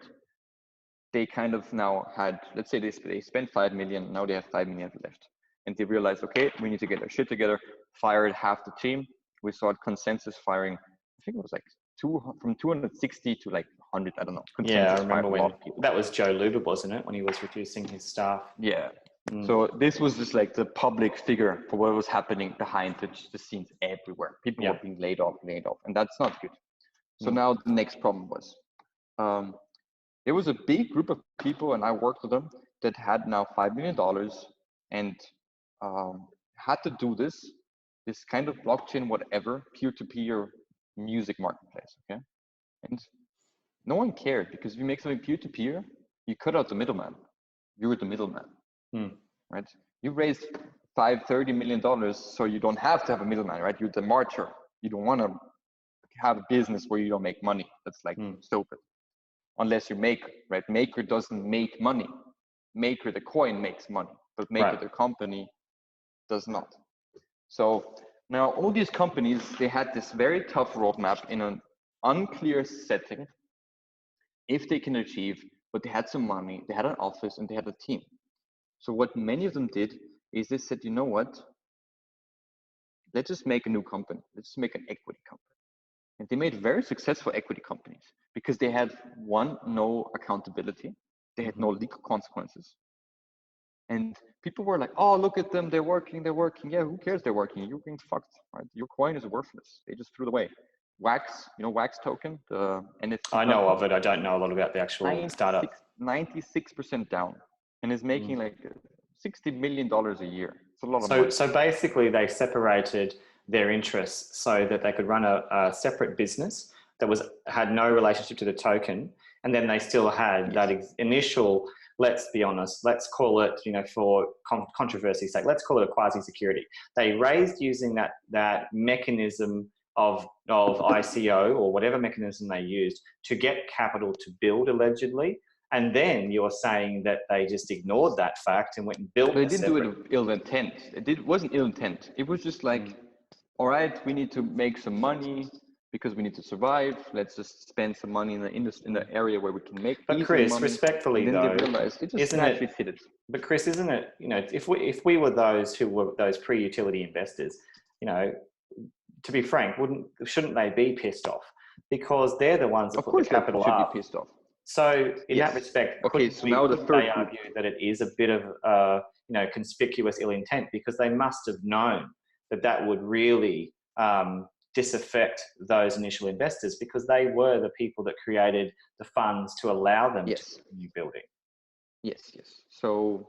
they kind of now had, let's say they spent 5 million, now they have 5 million left. And they realized, okay, we need to get our shit together, fired half the team. We saw Consensus firing, I think it was like from 260 to like 100, I don't know. Consensus I remember when that was Joe Luba, wasn't it, when he was reducing his staff? Yeah. So this was just like the public figure for what was happening behind the scenes everywhere. People were being laid off, and that's not good. So now the next problem was, there was a big group of people, and I worked with them, that had now $5 million and had to do this kind of blockchain, whatever, peer-to-peer music marketplace, okay? And no one cared because if you make something peer-to-peer, you cut out the middleman. You were the middleman, right? You raised $30 million so you don't have to have a middleman, right? You're the martyr. You don't want to have a business where you don't make money. That's like stupid. Unless you Maker, right? Maker doesn't make money. Maker, the coin, makes money, but Maker, the company, does not. So now all these companies, they had this very tough roadmap in an unclear setting if they can achieve, but they had some money, they had an office, and they had a team. So what many of them did is they said, you know what? Let's just make a new company. Let's just make an equity company. And they made very successful equity companies because they had, one, no accountability. They had no legal consequences. And people were like, "Oh, look at them, they're working, they're working." Yeah, who cares? They're working. You're getting fucked, right? Your coin is worthless. They just threw it away. Wax, you know, Wax token, the NFT. I know of it. I don't know a lot about the actual startup. 96% down, and is making like $60 million a year. It's a lot of money. So basically, they separated their interests so that they could run a separate business that had no relationship to the token, and then they still had that initial. Let's be honest. Let's call it, you know, for controversy's sake, let's call it a quasi-security. They raised using that mechanism of ICO or whatever mechanism they used to get capital to build, allegedly. And then you're saying that they just ignored that fact and went and built. They didn't do it with ill intent. It wasn't ill intent. It was just like, all right, we need to make some money because we need to survive. Let's just spend some money in the area where we can make. But Chris, money. respectfully then though, they realized it just naturally fitted. But Chris, isn't it? You know, if we were those who were those pre-utility investors, you know, to be frank, shouldn't they be pissed off? Because they're the ones that put the capital up. Of course, they should be pissed off. So in that respect, okay. So now the third they argue that it is a bit of you know, conspicuous ill intent, because they must have known that would really disaffect those initial investors, because they were the people that created the funds to allow them to continue building. Yes. So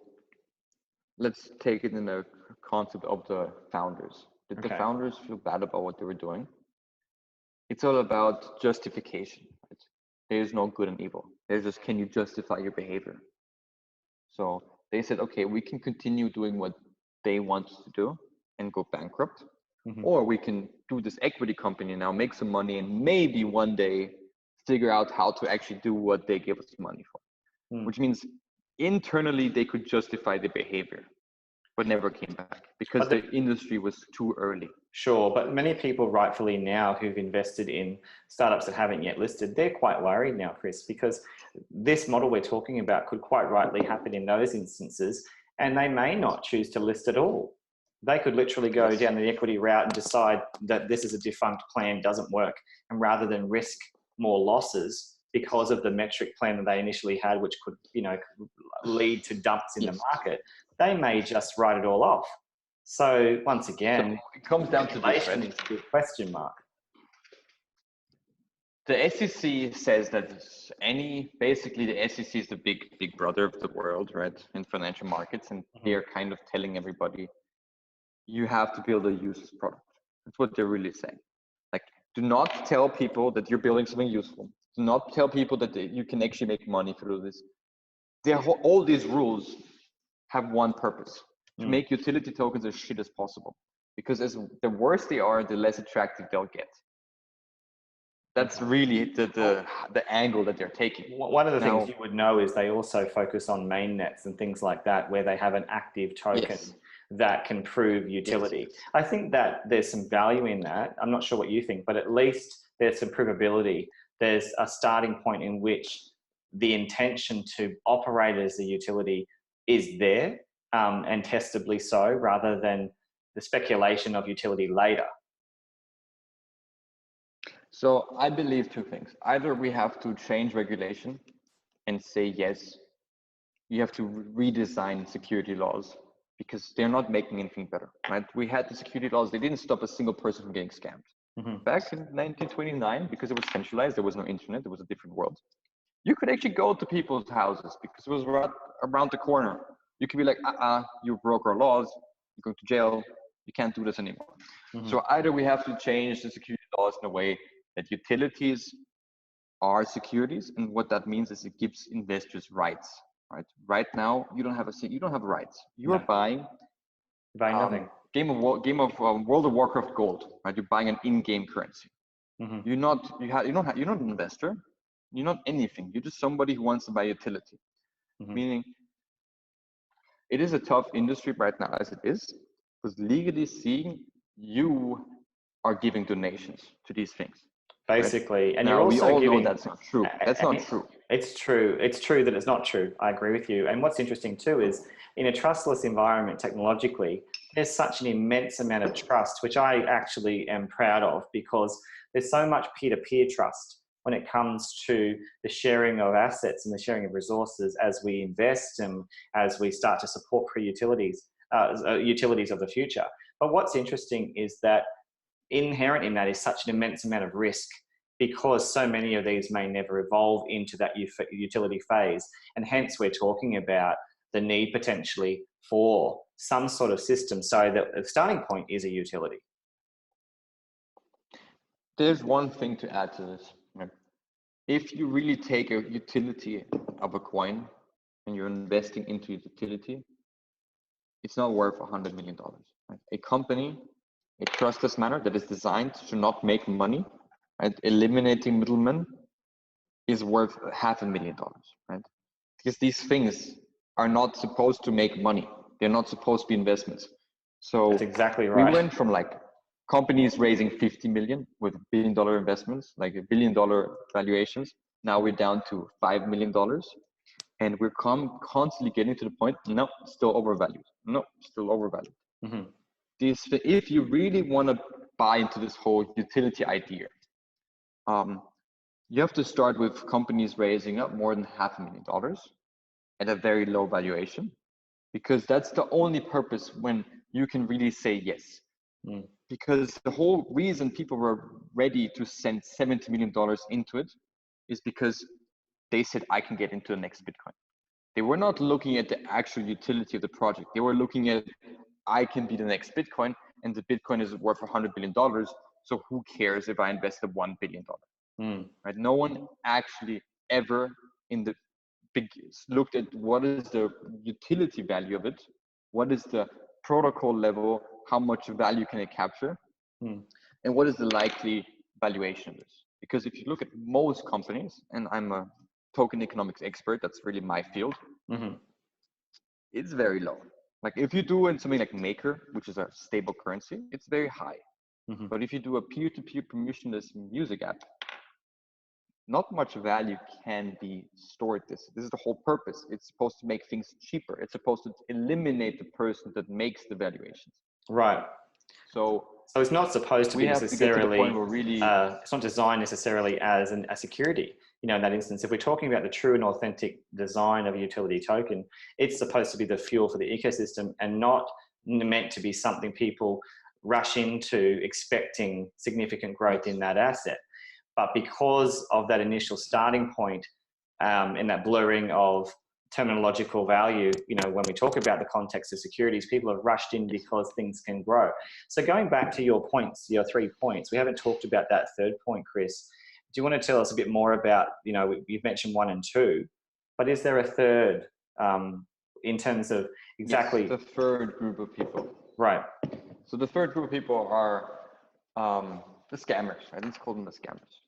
let's take it in the concept of the founders. Did the founders feel bad about what they were doing? It's all about justification. Right? There's no good and evil. There's just, can you justify your behavior? So they said, okay, we can continue doing what they want to do and go bankrupt, or we can do this equity company now, make some money, and maybe one day figure out how to actually do what they give us money for. Which means internally they could justify the behavior, but never came back because the industry was too early. Sure, but many people rightfully now who've invested in startups that haven't yet listed, they're quite worried now, Chris, because this model we're talking about could quite rightly happen in those instances, and they may not choose to list at all. They could literally go down the equity route and decide that this is a defunct plan, doesn't work, and rather than risk more losses because of the metric plan that they initially had, which could, you know, lead to dumps in the market, they may just write it all off. So once again, it comes down to this, right? Is a big question mark. The SEC says that basically the SEC is the big brother of the world, right, in financial markets, and they're kind of telling everybody, you have to build a useless product. That's what they're really saying. Like, do not tell people that you're building something useful. Do not tell people that you can actually make money through this. All these rules have one purpose: to make utility tokens as shit as possible. Because the worse they are, the less attractive they'll get. That's really the angle that they're taking. One of the things you would know is they also focus on mainnets and things like that, where they have an active token that can prove utility. I think that there's some value in that. I'm not sure what you think, but at least there's some provability. There's a starting point in which the intention to operate as a utility is there, and testably so, rather than the speculation of utility later. So I believe two things. Either we have to change regulation and say, yes, you have to redesign security laws because they're not making anything better, right? We had the security laws. They didn't stop a single person from getting scammed. Back in 1929, because it was centralized, there was no internet, there was a different world. You could actually go to people's houses because it was right around the corner. You could be like, you broke our laws, you're going to jail, you can't do this anymore. So either we have to change the security laws in a way that utilities are securities, and what that means is it gives investors rights. Right. Right now, you don't have rights. You are buying nothing. Game of World of Warcraft gold. Right. You're buying an in-game currency. You're not an investor. You're not anything. You're just somebody who wants to buy utility. Meaning, it is a tough industry right now as it is, because legally seeing, you are giving donations to these things. Basically, right? And now, you're also we all giving, know that's not true. That's not true. It's true. It's true that it's not true. I agree with you. And what's interesting too is, in a trustless environment technologically, there's such an immense amount of trust, which I actually am proud of, because there's so much peer-to-peer trust. when it comes to the sharing of assets and the sharing of resources as we invest and as we start to support utilities of the future. But what's interesting is that inherent in that is such an immense amount of risk, because so many of these may never evolve into that utility phase. And hence we're talking about the need potentially for some sort of system so that the starting point is a utility. There's one thing to add to this. Right? If you really take a utility of a coin and you're investing into utility, it's not worth $100 million. Right? A company, a trustless manner that is designed to not make money, right? Eliminating middlemen, is worth $500,000, right? Because these things are not supposed to make money. They're not supposed to be investments. So that's exactly right. We went from like companies raising 50 million with $1 billion investments, like $1 billion valuations. Now we're down to $5 million. And we're constantly getting to the point, no, still overvalued. No, still overvalued. Mm-hmm. If you really want to buy into this whole utility idea, you have to start with companies raising up more than $500,000 at a very low valuation, because that's the only purpose when you can really say yes. Mm. Because the whole reason people were ready to send $70 million into it is because they said, I can get into the next Bitcoin. They were not looking at the actual utility of the project. They were looking at, I can be the next Bitcoin, and the Bitcoin is worth $100 billion. So who cares if I invested $1 billion? Mm. Right? No one actually ever in the big looked at what is the utility value of it, what is the protocol level, how much value can it capture, and what is the likely valuation of this. Because if you look at most companies, and I'm a token economics expert, that's really my field, it's very low. Like if you do in something like Maker, which is a stable currency, it's very high. But if you do a peer-to-peer permissionless music app, not much value can be stored. This is the whole purpose. It's supposed to make things cheaper. It's supposed to eliminate the person that makes the valuations. Right. So it's not supposed to be necessarily, it's not designed necessarily as a security. You know, in that instance, if we're talking about the true and authentic design of a utility token, it's supposed to be the fuel for the ecosystem and not meant to be something people rush into expecting significant growth in that asset. But because of that initial starting point and that blurring of terminological value, you know, when we talk about the context of securities, people have rushed in because things can grow. So going back to your points, your 3 points, we haven't talked about that third point, Chris. Do you want to tell us a bit more about, you know, you've mentioned 1 and 2, but is there a third in terms of exactly? Yes, the third group of people. Right. So the third group of people are the scammers, right? Let's call them the scammers.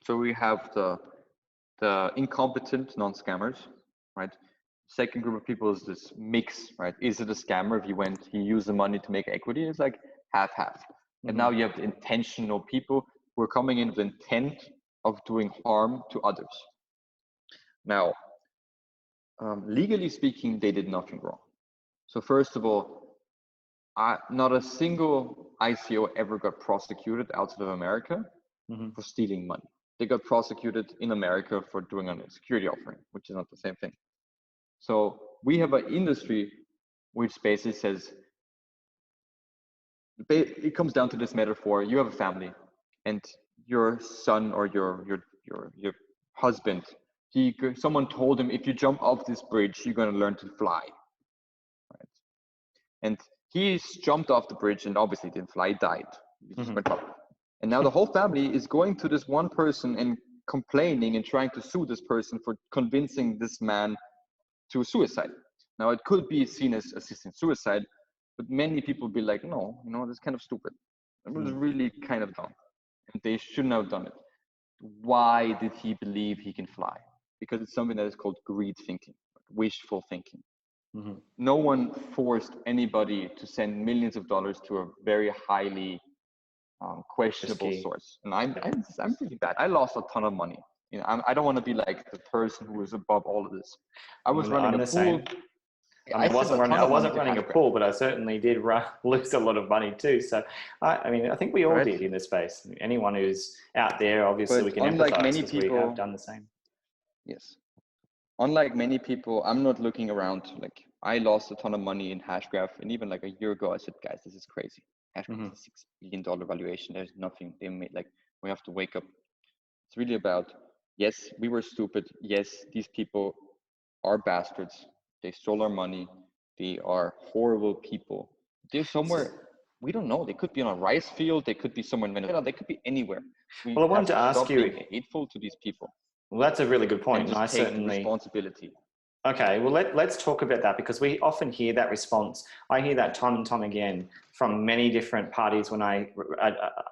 So we have the incompetent non-scammers, right? Second group of people is this mix, right? Is it a scammer if he used the money to make equity? It's like half-half. And now you have the intentional people who are coming in with intent of doing harm to others. Now, legally speaking, they did nothing wrong. So first of all, not a single ICO ever got prosecuted outside of America for stealing money. They got prosecuted in America for doing a security offering, which is not the same thing. So we have an industry which basically says, it comes down to this metaphor. You have a family and your son or your husband, someone told him, if you jump off this bridge, you're going to learn to fly. Right? And he's jumped off the bridge and obviously didn't fly, he died. He just went up. And now the whole family is going to this one person and complaining and trying to sue this person for convincing this man to suicide. Now it could be seen as assisting suicide, but many people be like, no, you know, that's kind of stupid. It was really kind of dumb. And they shouldn't have done it. Why did he believe he can fly? Because it's something that is called greed thinking, wishful thinking. No one forced anybody to send millions of dollars to a very highly questionable source. And I'm pretty bad. I lost a ton of money. You know, I don't want to be like the person who is above all of this. I was running a pool. I mean, I wasn't running a pool, but I certainly did lose a lot of money too. So, I mean, I think we all did in this space. Anyone who's out there, obviously, we can empathize because we have done the same. Yes. Unlike many people, I'm not looking around. Like, I lost a ton of money in Hashgraph, and even like a year ago, I said, guys, this is crazy. Hashgraph is a $6 billion valuation. There's nothing they made. Like, we have to wake up. It's really about, yes, we were stupid. Yes, these people are bastards. They stole our money. They are horrible people. They're somewhere, we don't know. They could be on a rice field. They could be somewhere in Venezuela. They could be anywhere. Well, I wanted to ask you, being hateful to these people. Well, that's a really good point. And I certainly responsibility. Okay, well, let's talk about that, because we often hear that response. I hear that time and time again from many different parties when I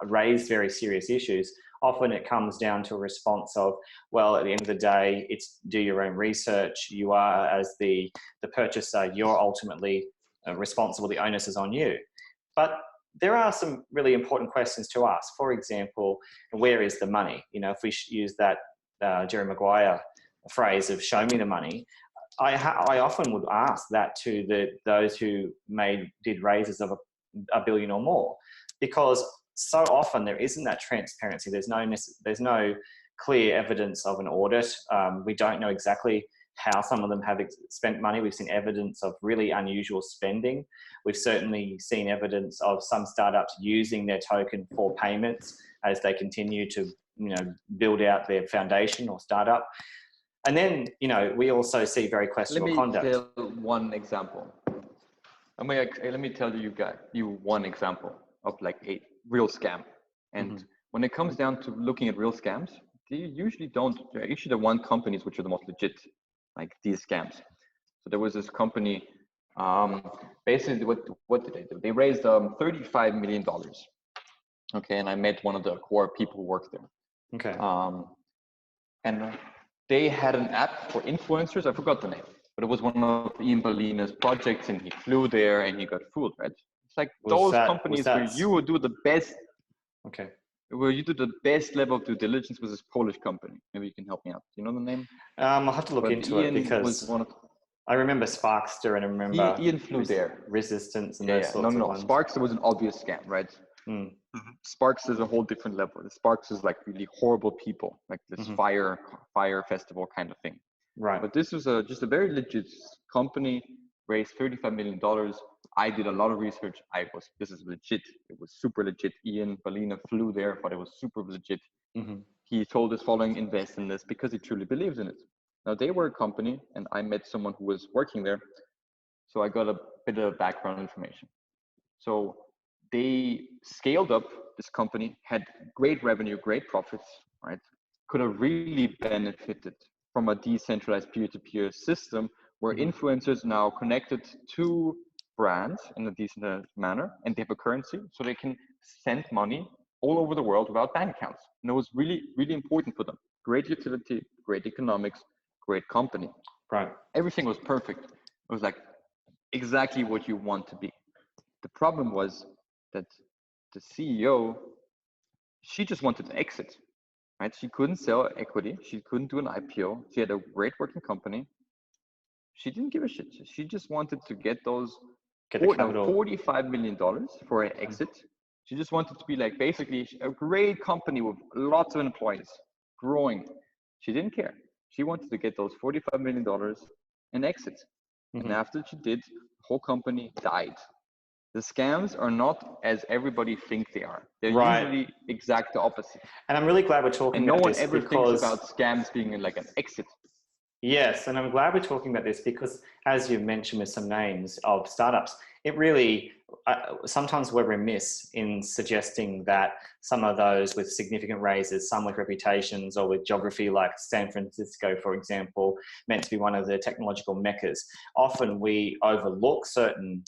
raise very serious issues. Often it comes down to a response of, well, at the end of the day, it's do your own research. You are, as the purchaser, you're ultimately responsible. The onus is on you. But there are some really important questions to ask. For example, where is the money? You know, if we use that Jerry Maguire phrase of "show me the money," I often would ask that to those who did raises of a billion or more, because so often there isn't that transparency. There's no clear evidence of an audit. We don't know exactly how some of them have spent money. We've seen evidence of really unusual spending. We've certainly seen evidence of some startups using their token for payments as they continue to, build out their foundation or startup. And then, we also see very questionable conduct. Let me tell one example. Let me tell you one example of like a real scam. And when it comes down to looking at real scams, they're usually the one companies which are the most legit, like these scams. So there was this company, basically what did they do? They raised $35 million. Okay, and I met one of the core people who worked there. Okay. And they had an app for influencers. I forgot the name, but it was one of Ian Balina's projects, and he flew there and he got fooled, right? It's like companies where you would do the best. Okay. Where you do the best level of due diligence with this Polish company. Maybe you can help me out. Do you know the name? I'll have to look into it, because I remember Sparkster, and I remember Ian flew there. Resistance and those sorts of ones. Sparkster was an obvious scam, right? Sparks is a whole different level. The Sparks is like really horrible people, like this fire festival kind of thing. Right. But this was just a very legit company, raised $35 million. I did a lot of research. This is legit. It was super legit. Ian Balina flew there, but it was super legit. He told his following, invest in this, because he truly believes in it. Now, they were a company, and I met someone who was working there. So I got a bit of background information. So they scaled up this company, had great revenue, great profits, right? Could have really benefited from a decentralized peer-to-peer system where influencers now connected to brands in a decent manner, and they have a currency, so they can send money all over the world without bank accounts. And it was really, really important for them. Great utility, great economics, great company. Right. Everything was perfect. It was like exactly what you want to be. The problem was that the CEO, she just wanted to exit, right? She couldn't sell equity. She couldn't do an IPO. She had a great working company. She didn't give a shit. She just wanted to get $45 million for an exit. She just wanted to be like basically a great company with lots of employees, growing. She didn't care. She wanted to get those $45 million and exit. And after she did, the whole company died. The scams are not as everybody thinks they are. They're usually exact the opposite. And I'm really glad we're talking about this, and no one ever thinks about scams being like an exit. Yes, and I'm glad we're talking about this, because as you've mentioned with some names of startups, it really, sometimes we're remiss in suggesting that some of those with significant raises, some with reputations or with geography like San Francisco, for example, meant to be one of the technological meccas. Often we overlook certain,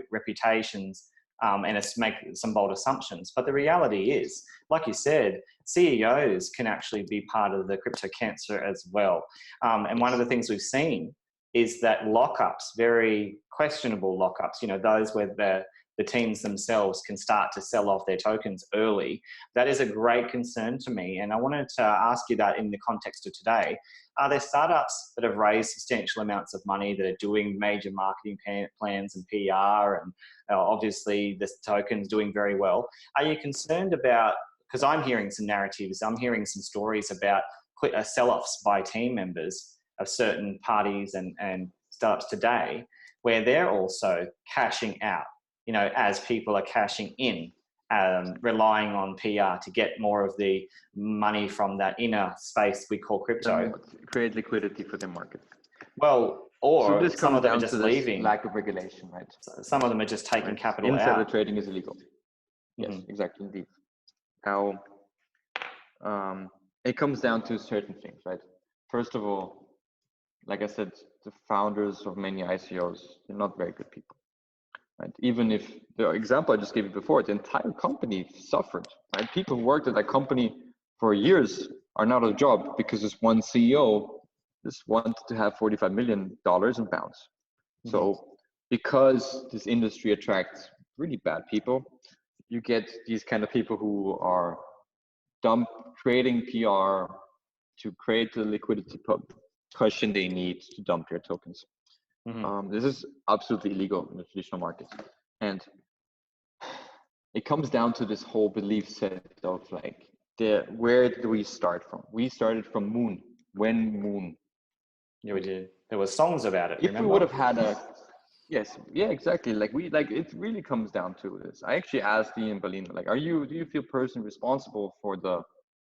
reputations and make some bold assumptions. But the reality is, like you said, CEOs can actually be part of the crypto cancer as well. And one of the things we've seen is that lockups, very questionable lockups, those where the teams themselves can start to sell off their tokens early. That is a great concern to me. And I wanted to ask you that in the context of today. Are there startups that have raised substantial amounts of money that are doing major marketing plans and PR, and obviously this token's doing very well? Are you concerned about, because I'm hearing some narratives, I'm hearing some stories about sell-offs by team members of certain parties and startups today, where they're also cashing out, you know, as people are cashing in, relying on PR to get more of the money from that inner space we call crypto. Create liquidity for the market. Well, or so some of them are just leaving. Lack of regulation, right? Some of them are just taking capital out. Insider trading is illegal. Yes, exactly, indeed. Now, it comes down to certain things, right? First of all, like I said, the founders of many ICOs, they're not very good people, right? Even if the example I just gave you before, the entire company suffered, right? People who worked at that company for years are not out of job because this one CEO just wanted to have $45 million in bounds. So because this industry attracts really bad people, you get these kind of people who are creating PR to create the liquidity cushion they need to dump their tokens. This is absolutely illegal in the traditional market. And it comes down to this whole belief set of like, where did we start from? We started from Moon. When Moon? Yeah, we did. There were songs about it. If we would have had exactly. Like it really comes down to this. I actually asked Ian Bellino, like, do you feel personally responsible for the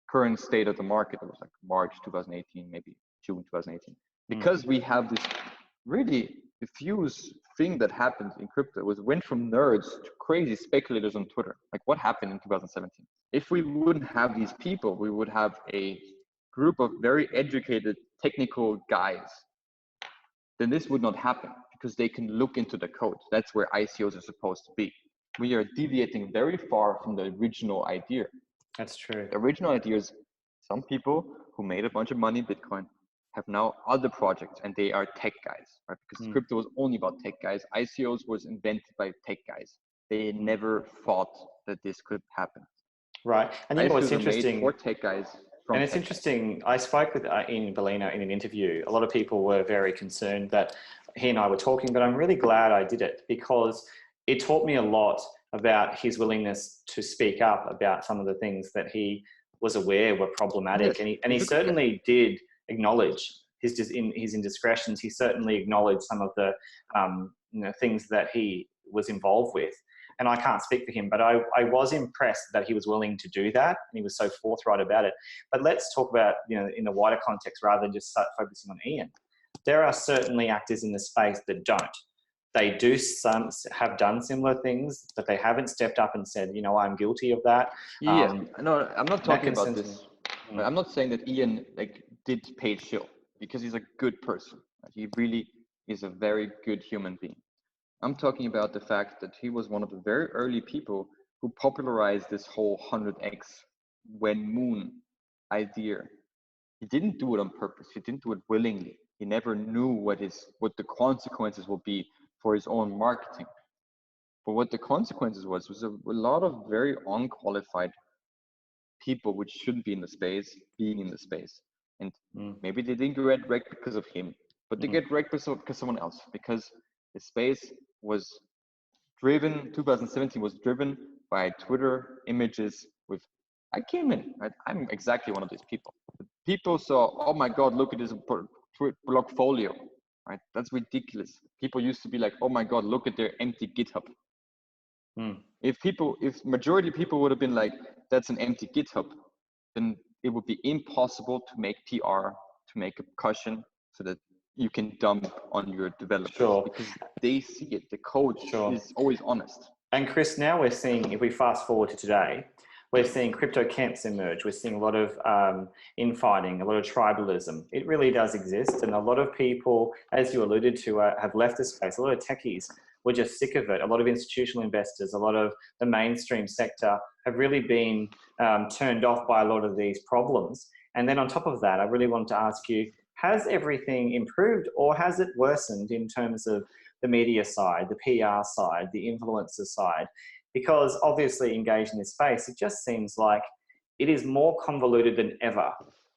current state of the market? It was like March 2018, maybe June 2018, because we have this really diffuse thing that happened in crypto. It went from nerds to crazy speculators on Twitter. Like, what happened in 2017? If we wouldn't have these people, we would have a group of very educated technical guys. Then this would not happen because they can look into the code. That's where ICOs are supposed to be. We are deviating very far from the original idea. That's true. The original idea is some people who made a bunch of money in Bitcoin have now other projects and they are tech guys, right? Because crypto was only about tech guys. ICOs was invented by tech guys. They never thought that this could happen. Right. And you know what's interesting? For tech guys. And it's interesting, I spoke with Ian Bellino in an interview. A lot of people were very concerned that he and I were talking, but I'm really glad I did it because it taught me a lot about his willingness to speak up about some of the things that he was aware were problematic. Yes. And he certainly did acknowledge his indiscretions. He certainly acknowledged some of the things that he was involved with. And I can't speak for him, but I was impressed that he was willing to do that and he was so forthright about it. But let's talk about, in the wider context rather than just start focusing on Ian. There are certainly actors in the space that don't. They have done similar things, but they haven't stepped up and said, I'm guilty of that. Yeah, no, I'm not talking about this. I'm not saying that Ian did pay shill because he's a good person. He really is a very good human being. I'm talking about the fact that he was one of the very early people who popularized this whole 100x when Moon idea. He didn't do it on purpose. He didn't do it willingly. He never knew what the consequences will be for his own marketing. But what the consequences was a lot of very unqualified people which shouldn't be in the space being in the space. And maybe they didn't get wrecked because of him, but they get wrecked because someone else, because the space was driven, 2017 was driven by Twitter images with, I came in, right? I'm exactly one of these people. People saw, oh my God, look at this blockfolio, right? That's ridiculous. People used to be like, oh my God, look at their empty GitHub. If majority of people would have been like, that's an empty GitHub, then it would be impossible to make PR, to make a cushion so that you can dump on your developers because they see it. The code is always honest. And Chris, now we're seeing, if we fast forward to today, we're seeing crypto camps emerge. We're seeing a lot of infighting, a lot of tribalism. It really does exist. And a lot of people, as you alluded to, have left the space. A lot of techies were just sick of it. A lot of institutional investors, a lot of the mainstream sector have really been turned off by a lot of these problems. And then on top of that, I really wanted to ask you, has everything improved or has it worsened in terms of the media side, the PR side, the influencer side, because obviously engaged in this space, it just seems like it is more convoluted than ever.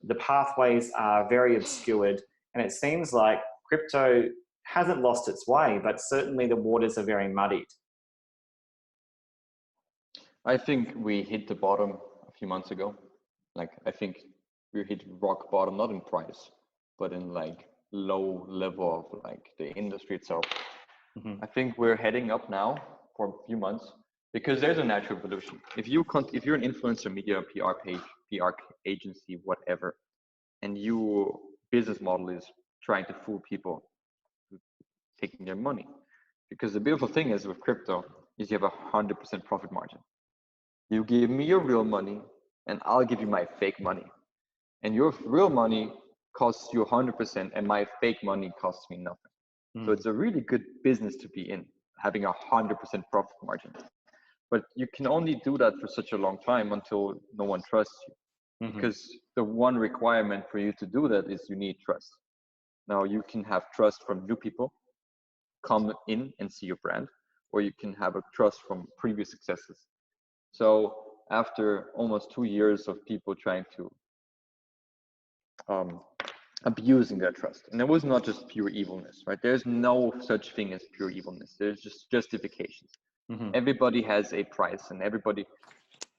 The pathways are very obscured, and it seems like crypto hasn't lost its way, but certainly the waters are very muddied. I think we hit the bottom a few months ago. Like, I think we hit rock bottom, not in price, but in like low level of like the industry itself. I think we're heading up now for a few months because there's a natural evolution. If you're an influencer, media, PR page, PR agency, whatever, and your business model is trying to fool people taking their money, because the beautiful thing is with crypto is you have 100% profit margin. You give me your real money and I'll give you my fake money, and your real money costs you 100% and my fake money costs me nothing. So it's a really good business to be in, having 100% profit margin. But you can only do that for such a long time until no one trusts you, because the one requirement for you to do that is you need trust. Now you can have trust from new people come in and see your brand, or you can have a trust from previous successes. So after almost 2 years of people trying to abusing their trust, and it was not just pure evilness, right? There's no such thing as pure evilness. There's just justifications. Everybody has a price, and everybody,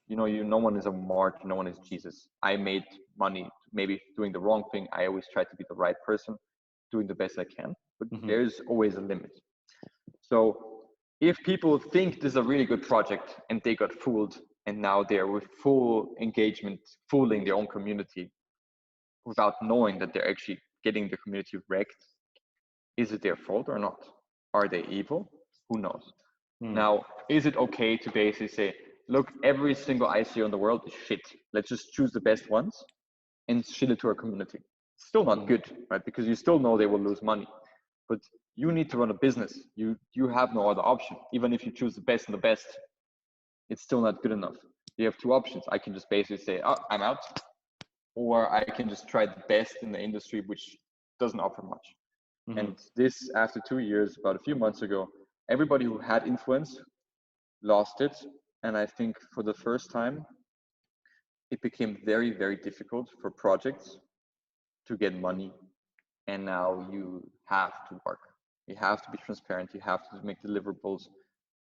no one is a martyr, no one is Jesus. I made money maybe doing the wrong thing. I always try to be the right person, doing the best I can, but there's always a limit. So if people think this is a really good project and they got fooled, and now they're with full engagement fooling their own community without knowing that they're actually getting the community wrecked, is it their fault or not? Are they evil? Who knows? Now, is it okay to basically say, look, every single ICO in the world is shit. Let's just choose the best ones and shit it to our community. It's still not good, right? Because you still know they will lose money. But you need to run a business. You have no other option. Even if you choose the best and the best, it's still not good enough. You have two options. I can just basically say, oh, I'm out. Or I can just try the best in the industry, which doesn't offer much. And this, after 2 years, about a few months ago, everybody who had influence lost it. And I think for the first time, it became very, very difficult for projects to get money. And now you have to work. You have to be transparent. You have to make deliverables,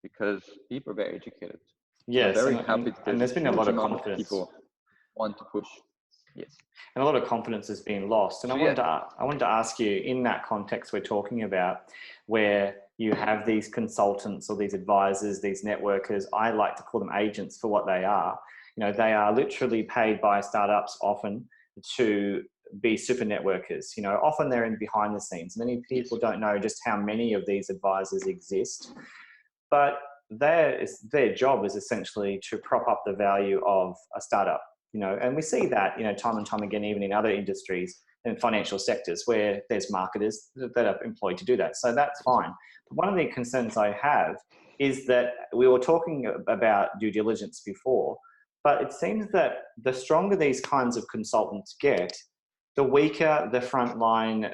because people are very educated. Yes, very happy. And there's been a lot of confidence. People want to push. Yes. And a lot of confidence has been lost. And I wanted to ask you, in that context we're talking about, where you have these consultants or these advisors, these networkers, I like to call them agents for what they are. They are literally paid by startups often to be super networkers. Often they're in behind the scenes. Many people don't know just how many of these advisors exist, but their job is essentially to prop up the value of a startup. And we see that, time and time again, even in other industries and financial sectors where there's marketers that are employed to do that. So that's fine. But one of the concerns I have is that we were talking about due diligence before, but it seems that the stronger these kinds of consultants get, the weaker the frontline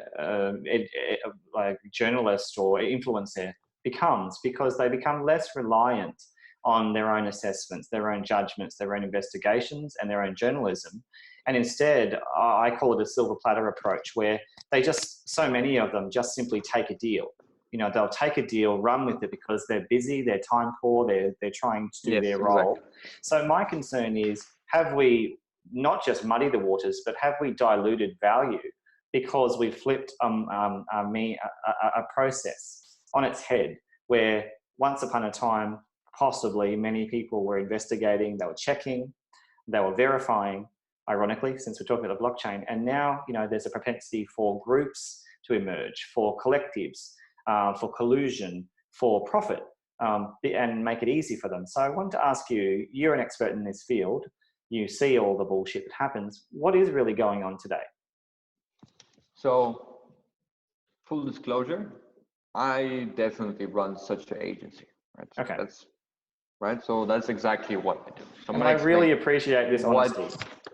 like journalist or influencer becomes, because they become less reliant on their own assessments, their own judgments, their own investigations, and their own journalism. And instead, I call it a silver platter approach, where so many of them just simply take a deal. They'll take a deal, run with it because they're busy, they're time poor, they're trying to do their role. So my concern is, have we not just muddied the waters, but have we diluted value because we flipped a process on its head, where once upon a time, possibly many people were investigating, they were checking, they were verifying, ironically, since we're talking about the blockchain. And now, there's a propensity for groups to emerge, for collectives, for collusion, for profit, and make it easy for them. So I wanted to ask you, you're an expert in this field. You see all the bullshit that happens. What is really going on today? So, full disclosure, I definitely run such an agency, right? Okay. Right. So that's exactly what I do. So and I really appreciate this honesty,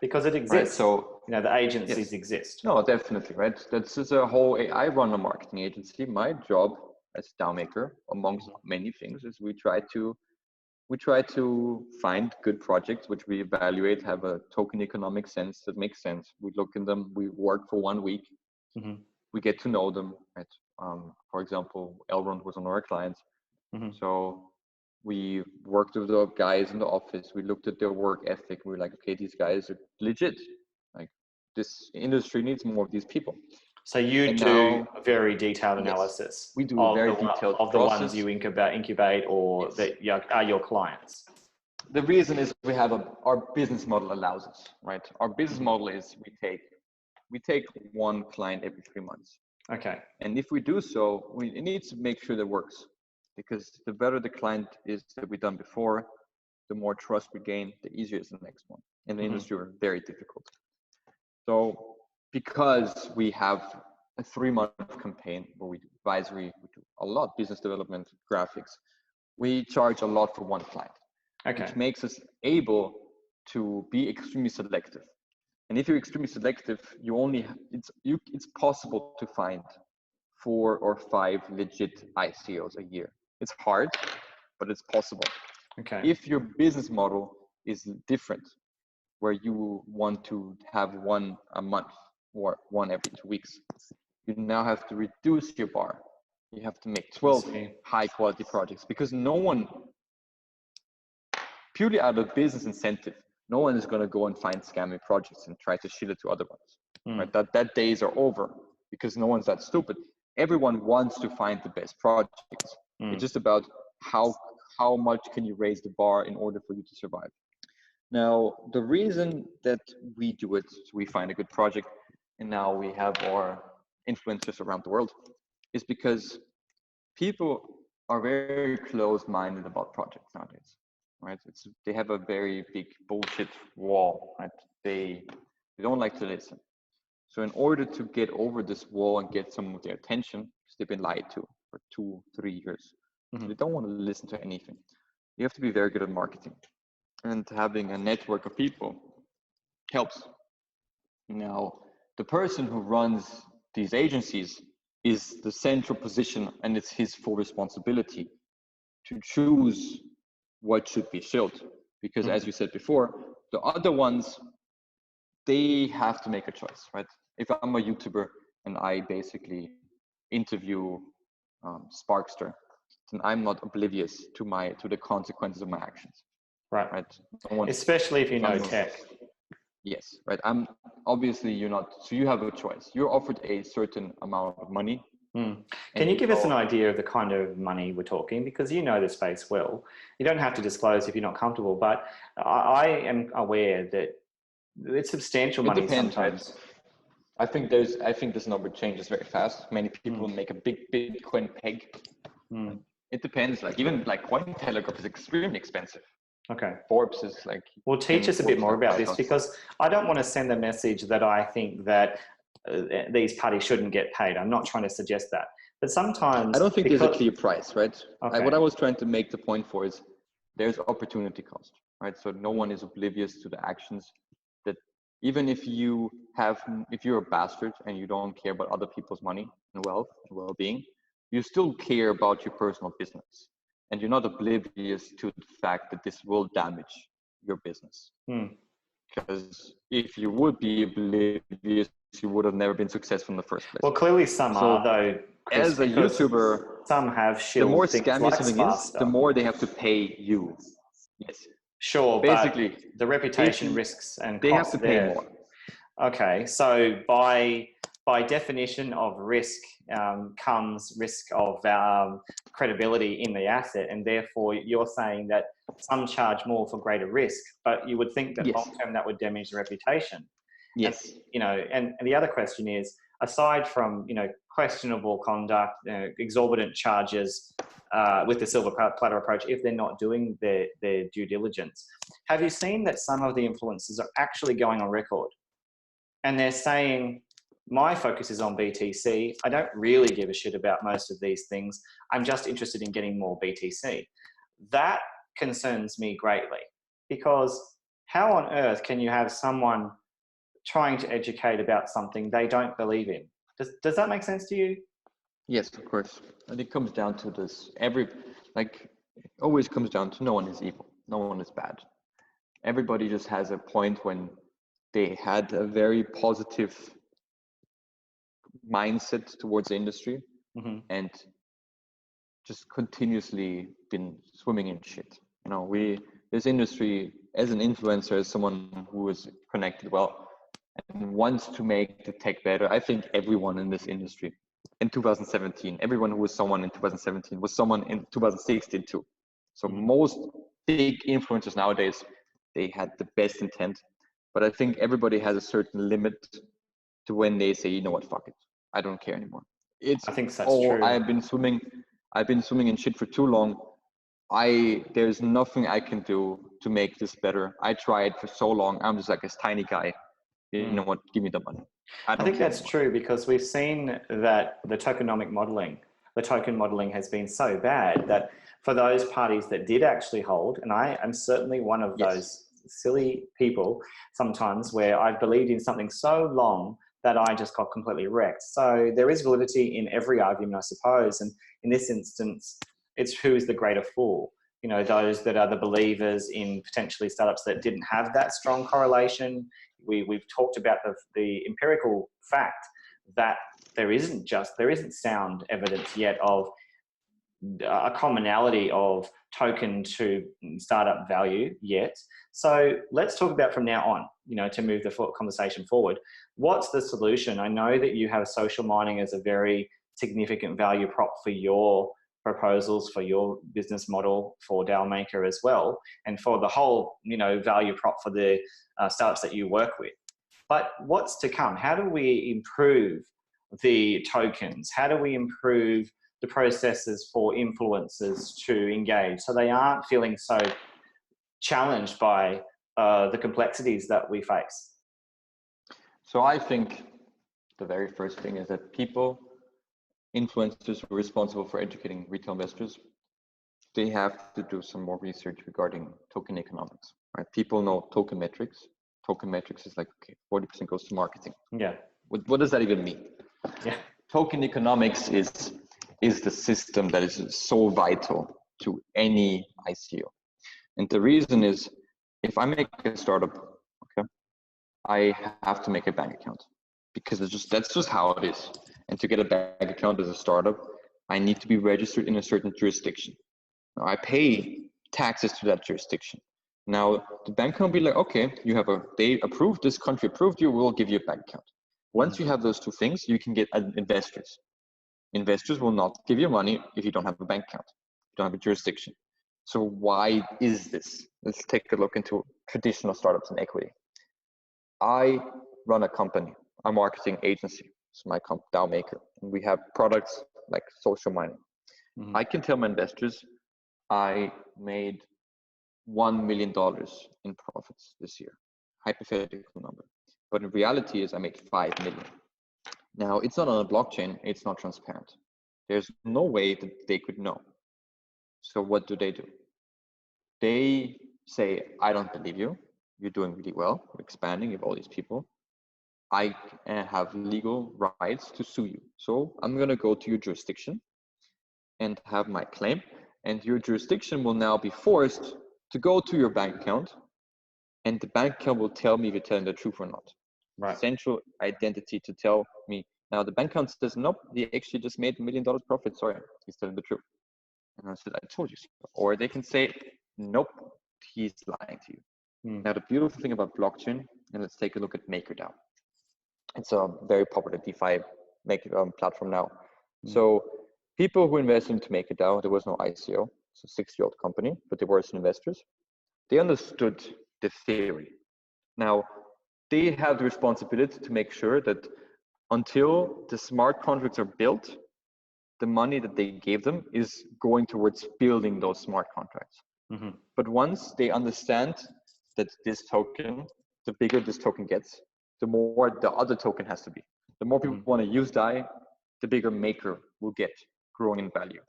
because it exists. Right, so the agencies exist. No, definitely, right? That's just a whole. I run a marketing agency. My job as Dao Maker, amongst many things, is we try to find good projects which we evaluate, have a token economic sense that makes sense. We look in them, we work for 1 week, we get to know them. Right? For example, Elrond was one of our clients. So we worked with the guys in the office, we looked at their work ethic, we were like, okay, these guys are legit. Like, this industry needs more of these people. So you do a very detailed analysis. We do a very detailed of the ones you incubate or that are your clients. The reason is we have our business model allows us, right? Our business model is we take one client every 3 months. Okay. And if we do so, it needs to make sure that works, because the better the client is that we've done before, the more trust we gain, the easier is the next one. In the industry, are very difficult. So because we have a 3-month campaign where we do advisory, we do a lot, business development, graphics, we charge a lot for one client, which makes us able to be extremely selective. And if you're extremely selective, it's possible to find 4 or 5 legit ICOs a year. It's hard, but it's possible. Okay. If your business model is different, where you want to have one a month or one every 2 weeks, you now have to reduce your bar. You have to make 12 high quality projects, because no one, purely out of business incentive, no one is going to go and find scammy projects and try to shill it to other ones. Right? That days are over, because no one's that stupid. Everyone wants to find the best projects. It's just about how much can you raise the bar in order for you to survive. Now, the reason that we do it, so we find a good project, and now we have our influencers around the world, is because people are very close-minded about projects nowadays, right? They have a very big bullshit wall, right? They don't like to listen. So in order to get over this wall and get some of their attention, because they've been lied to for 2-3 years, they don't want to listen to anything. You have to be very good at marketing, and having a network of people helps. Now, the person who runs these agencies is the central position, and it's his full responsibility to choose what should be shilled. Because as you said before, the other ones, they have to make a choice, right? If I'm a YouTuber and I basically interview Sparkster, then I'm not oblivious to the consequences of my actions. Right. Especially if you know tech. Yes, right. You're not, so you have a choice. You're offered a certain amount of money. Can you give us an idea of the kind of money we're talking? Because you know the space well. You don't have to disclose if you're not comfortable, but I am aware that it's substantial money sometimes. Right? I think this number changes very fast. Many people make a big Bitcoin peg. It depends. Like even like Cointelegraph is extremely expensive. Okay. Forbes is like. Well, teach us a bit more about this, because I don't want to send a message that I think that these parties shouldn't get paid. I'm not trying to suggest that, but sometimes I don't think there's a clear price, right? Okay. What I was trying to make the point for is there's opportunity cost, right? So no one is oblivious to the actions that, even if you're a bastard and you don't care about other people's money and wealth and well-being, you still care about your personal business, and you're not oblivious to the fact that this will damage your business. Because if you would be oblivious, you would have never been successful in the first place. Well, clearly some are, though, Chris, as a YouTuber, some have shilled. The more things scammy like something is, the more they have to pay you. Yes. Sure, basically, but the reputation risks and costs, they have to pay more. Okay, so by definition of risk comes risk of credibility in the asset, and therefore you're saying that some charge more for greater risk, but you would think that long term that would damage the reputation. Yes. And the other question is, aside from questionable conduct, exorbitant charges with the silver platter approach, if they're not doing their due diligence, have you seen that some of the influencers are actually going on record and they're saying, my focus is on BTC. I don't really give a shit about most of these things. I'm just interested in getting more BTC. That concerns me greatly, because how on earth can you have someone trying to educate about something they don't believe in? Does that make sense to you? Yes, of course. And it comes down to this. It always comes down to no one is evil. No one is bad. Everybody just has a point when they had a very positive mindset towards the industry and just continuously been swimming in shit. You know, this industry, as an influencer, as someone who is connected well and wants to make the tech better, I think everyone in this industry in 2017, everyone who was someone in 2017 was someone in 2016 too. So most big influencers nowadays, they had the best intent, but I think everybody has a certain limit to when they say, you know what, fuck it, I don't care anymore. I think that's true. I've been swimming in shit for too long. There's nothing I can do to make this better. I tried for so long. I'm just like this tiny guy. You know what? Give me the money. I think that's true, because we've seen that the token modeling has been so bad that for those parties that did actually hold, and I am certainly one of those silly people sometimes where I've believed in something so long that I just got completely wrecked. So there is validity in every argument, I suppose. And in this instance, it's who is the greater fool. You know, those that are the believers in potentially startups that didn't have that strong correlation. We've talked about the empirical fact that there isn't sound evidence yet of a commonality of token to startup value yet. So let's talk about from now on, you know, to move the conversation forward. What's the solution? I know that you have social mining as a very significant value prop for your proposals, for your business model, for Dao Maker as well, and for the whole, you know, value prop for the startups that you work with. But what's to come? How do we improve the tokens? How do we improve the processes for influencers to engage so they aren't feeling so challenged by the complexities that we face? So I think the very first thing is that influencers who are responsible for educating retail investors, they have to do some more research regarding token economics, right? People know token metrics. Token metrics is like, okay, 40% goes to marketing. Yeah. What does that even mean? Yeah. Token economics is the system that is so vital to any ICO. And the reason is, if I make a startup, okay, I have to make a bank account, because that's just how it is. And to get a bank account as a startup, I need to be registered in a certain jurisdiction. Now, I pay taxes to that jurisdiction. Now, the bank can be like, okay, they approved, this country approved you, we'll give you a bank account. Once you have those two things, you can get investors. Investors will not give you money if you don't have a bank account, you don't have a jurisdiction. So why is this? Let's take a look into traditional startups and equity. I run a company, a marketing agency. It's my company, Dao Maker. And we have products like social mining. I can tell my investors I made $1 million in profits this year, hypothetical number. But in reality is I made 5 million. Now, it's not on a blockchain, it's not transparent. There's no way that they could know. So what do? They say, I don't believe you. You're doing really well, you're expanding, you have all these people. I have legal rights to sue you. So I'm gonna go to your jurisdiction and have my claim. And your jurisdiction will now be forced to go to your bank account, and the bank account will tell me if you're telling the truth or not. Right. Central identity to tell me. Now the bank account says, nope, he actually just made $1 million profit. Sorry, he's telling the truth. And I said, I told you so. Or they can say, nope, he's lying to you. Now the beautiful thing about blockchain, and let's take a look at MakerDAO. It's a very popular DeFi platform now. So people who invested into MakerDAO, there was no ICO. It's a 6-year-old company, but they were investors. They understood the theory. Now, they have the responsibility to make sure that until the smart contracts are built, the money that they gave them is going towards building those smart contracts. But once they understand that this token, the bigger this token gets, the more the other token has to be. The more people want to use DAI, the bigger Maker will get, growing in value.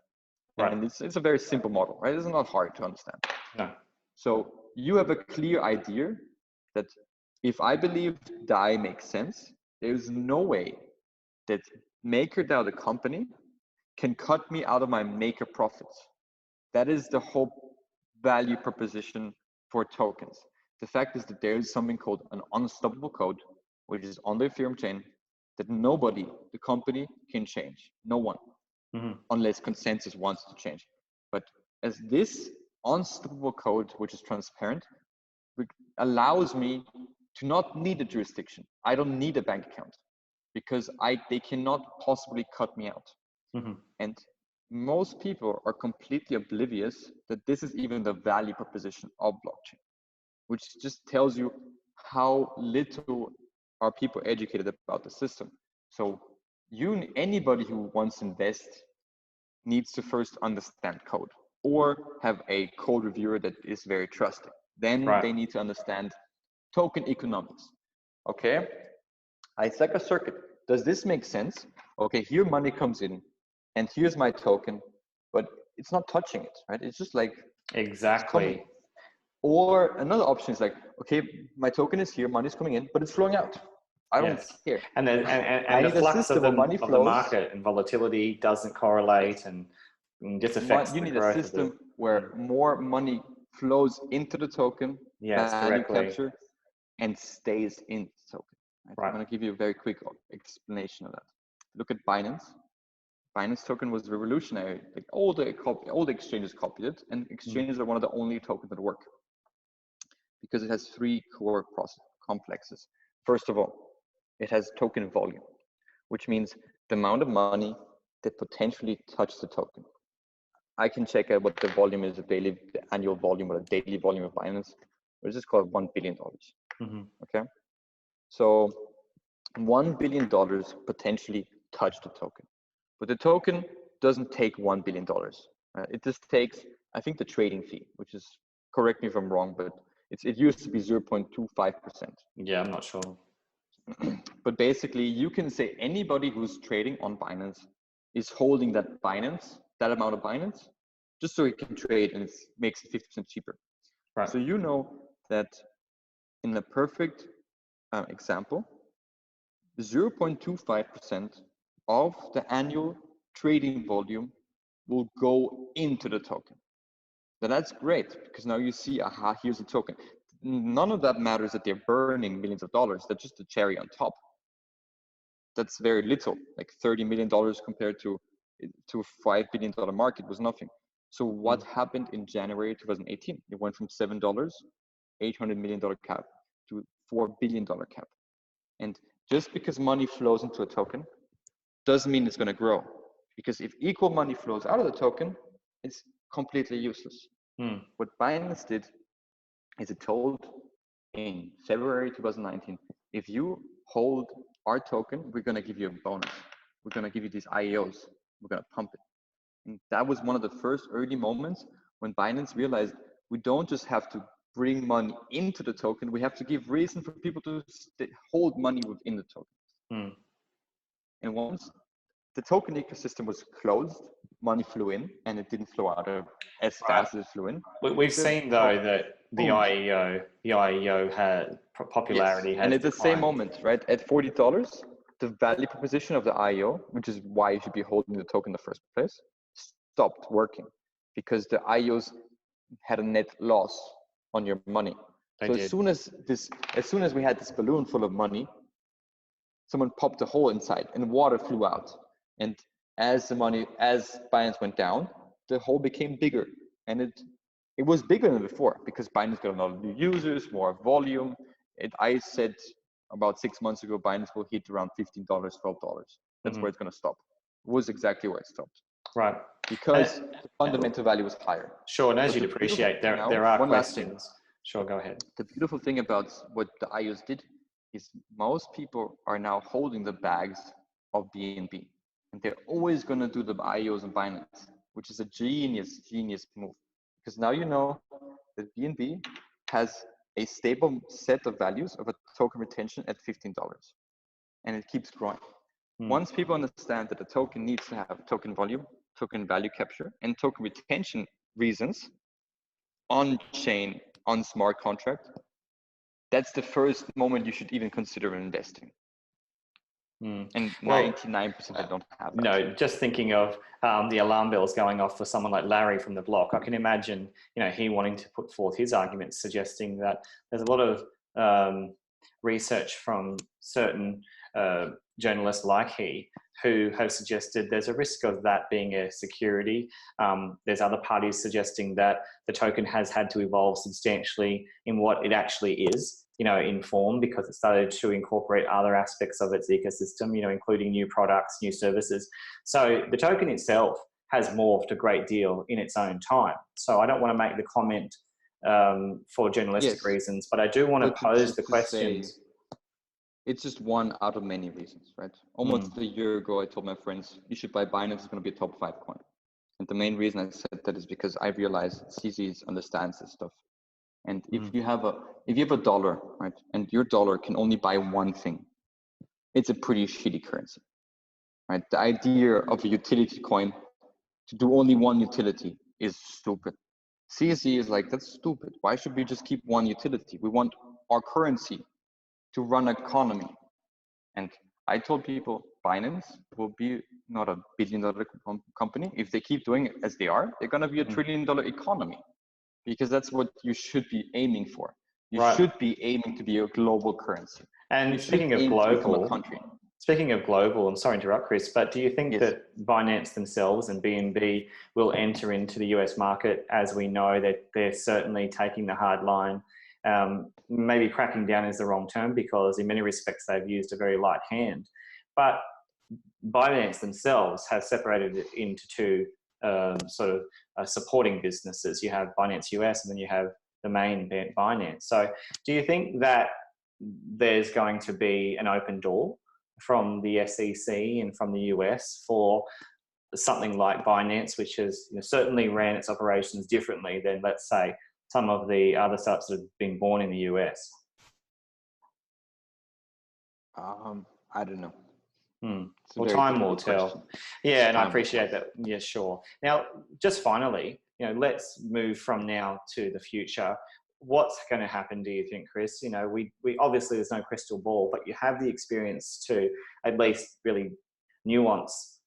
Right. And it's a very simple model, right? It's not hard to understand. No. So you have a clear idea that if I believe DAI makes sense, there's no way that MakerDAO, the company, can cut me out of my maker profits. That is the whole value proposition for tokens. The fact is that there is something called an unstoppable code, which is on the Ethereum chain, that nobody, the company, can change. No one, unless consensus wants to change. But as this unstoppable code, which is transparent, allows me to not need a jurisdiction. I don't need a bank account because they cannot possibly cut me out. And most people are completely oblivious that this is even the value proposition of blockchain, which just tells you how little are people educated about the system. So anybody who wants to invest needs to first understand code or have a code reviewer that is very trusting. Then they need to understand token economics. Okay, it's like a circuit. Does this make sense? Okay, here money comes in and here's my token, but it's not touching it, right? It's just like, exactly. Or another option is like, okay, my token is here, money's coming in, but it's flowing out. I don't care. And the flux of the market and volatility doesn't correlate and just affects you need a system where more money flows into the token, value capture, and stays in the token. Right? I'm going to give you a very quick explanation of that. Look at Binance. Binance token was revolutionary. Like all the exchanges copied it, and exchanges are one of the only tokens that work because it has three core complexes. First of all, it has token volume, which means the amount of money that potentially touch the token. I can check out what the volume is, the annual volume or the daily volume of Binance, which is called $1 billion. Okay, so $1 billion potentially touch the token, but the token doesn't take $1 billion. It just takes, I think, the trading fee, which is, correct me if I'm wrong, but it used to be 0.25%. Yeah, I'm not sure. But basically, you can say anybody who's trading on Binance is holding that amount of Binance, just so he can trade, and it makes it 50% cheaper. Right. So you know that in the perfect example, 0.25% of the annual trading volume will go into the token. Now that's great, because now you see, aha, here's a token. None of that matters that they're burning millions of dollars. That's just the cherry on top. That's very little, like $30 million compared to a $5 billion market was nothing. So what happened in January 2018? It went from $7, $800 million cap, to $4 billion cap. And just because money flows into a token doesn't mean it's going to grow. Because if equal money flows out of the token, it's completely useless. What Binance did is it told in February 2019, if you hold our token, we're going to give you a bonus. We're going to give you these IEOs. We're going to pump it. And that was one of the first early moments when Binance realized we don't just have to bring money into the token, we have to give reason for people to hold money within the token. And once the token ecosystem was closed, money flew in, and it didn't flow out as fast as it flew in. We've seen though that the IEO had popularity. And at the same moment, right, at $40, the value proposition of the IEO, which is why you should be holding the token in the first place, stopped working because the IEOs had a net loss on your money. As soon as we had this balloon full of money, someone popped a hole inside and water flew out. And as Binance went down, the hole became bigger, and it was bigger than before because Binance got a lot of new users, more volume. I said about 6 months ago, Binance will hit around $15, $12. That's where it's going to stop. It was exactly where it stopped. Right. Because the fundamental value was higher. Sure, and as you'd appreciate, there are questions. Sure, go ahead. The beautiful thing about what the IOs did is most people are now holding the bags of BNB. And they're always going to do the IOs and Binance, which is a genius move. Because now you know that BNB has a stable set of values of a token retention at $15. And it keeps growing. Once people understand that the token needs to have token volume, token value capture, and token retention reasons on chain, on smart contract, that's the first moment you should even consider investing. And Well, 99% they don't have that. No, just thinking of the alarm bells going off for someone like Larry from the block. I can imagine, he wanting to put forth his arguments, suggesting that there's a lot of research from certain journalists like he who have suggested there's a risk of that being a security. There's other parties suggesting that the token has had to evolve substantially in what it actually is, in form, because it started to incorporate other aspects of its ecosystem, including new products, new services. So the token itself has morphed a great deal in its own time. So I don't want to make the comment for journalistic reasons, but I do want to pose the questions. It's just one out of many reasons, right? Almost a year ago, I told my friends, you should buy Binance, it's going to be a top 5 coin. And the main reason I said that is because I realized CZ understands this stuff. And if you have a dollar, right, and your dollar can only buy one thing, it's a pretty shitty currency, right? The idea of a utility coin to do only one utility is stupid. CZ is like, that's stupid. Why should we just keep one utility? We want our currency to run an economy. And I told people Binance will be not a billion-dollar company. If they keep doing it as they are, they're going to be a trillion-dollar economy. Because that's what you should be aiming for. You should be aiming to be a global currency. And speaking of global, I'm sorry to interrupt, Chris, but do you think that Binance themselves and BNB will enter into the US market? As we know that they're certainly taking the hard line, maybe cracking down is the wrong term, because in many respects they've used a very light hand. But Binance themselves have separated it into two supporting businesses. You have Binance US and then you have the main Binance. So do you think that there's going to be an open door from the SEC and from the US for something like Binance, which has certainly ran its operations differently than, let's say, some of the other startups that have been born in the US? I don't know. Well, time will tell. Yeah, and I appreciate that. Yeah, sure. Now, just finally, let's move from now to the future. What's going to happen, do you think, Chris? We obviously there's no crystal ball, but you have the experience to at least really nuance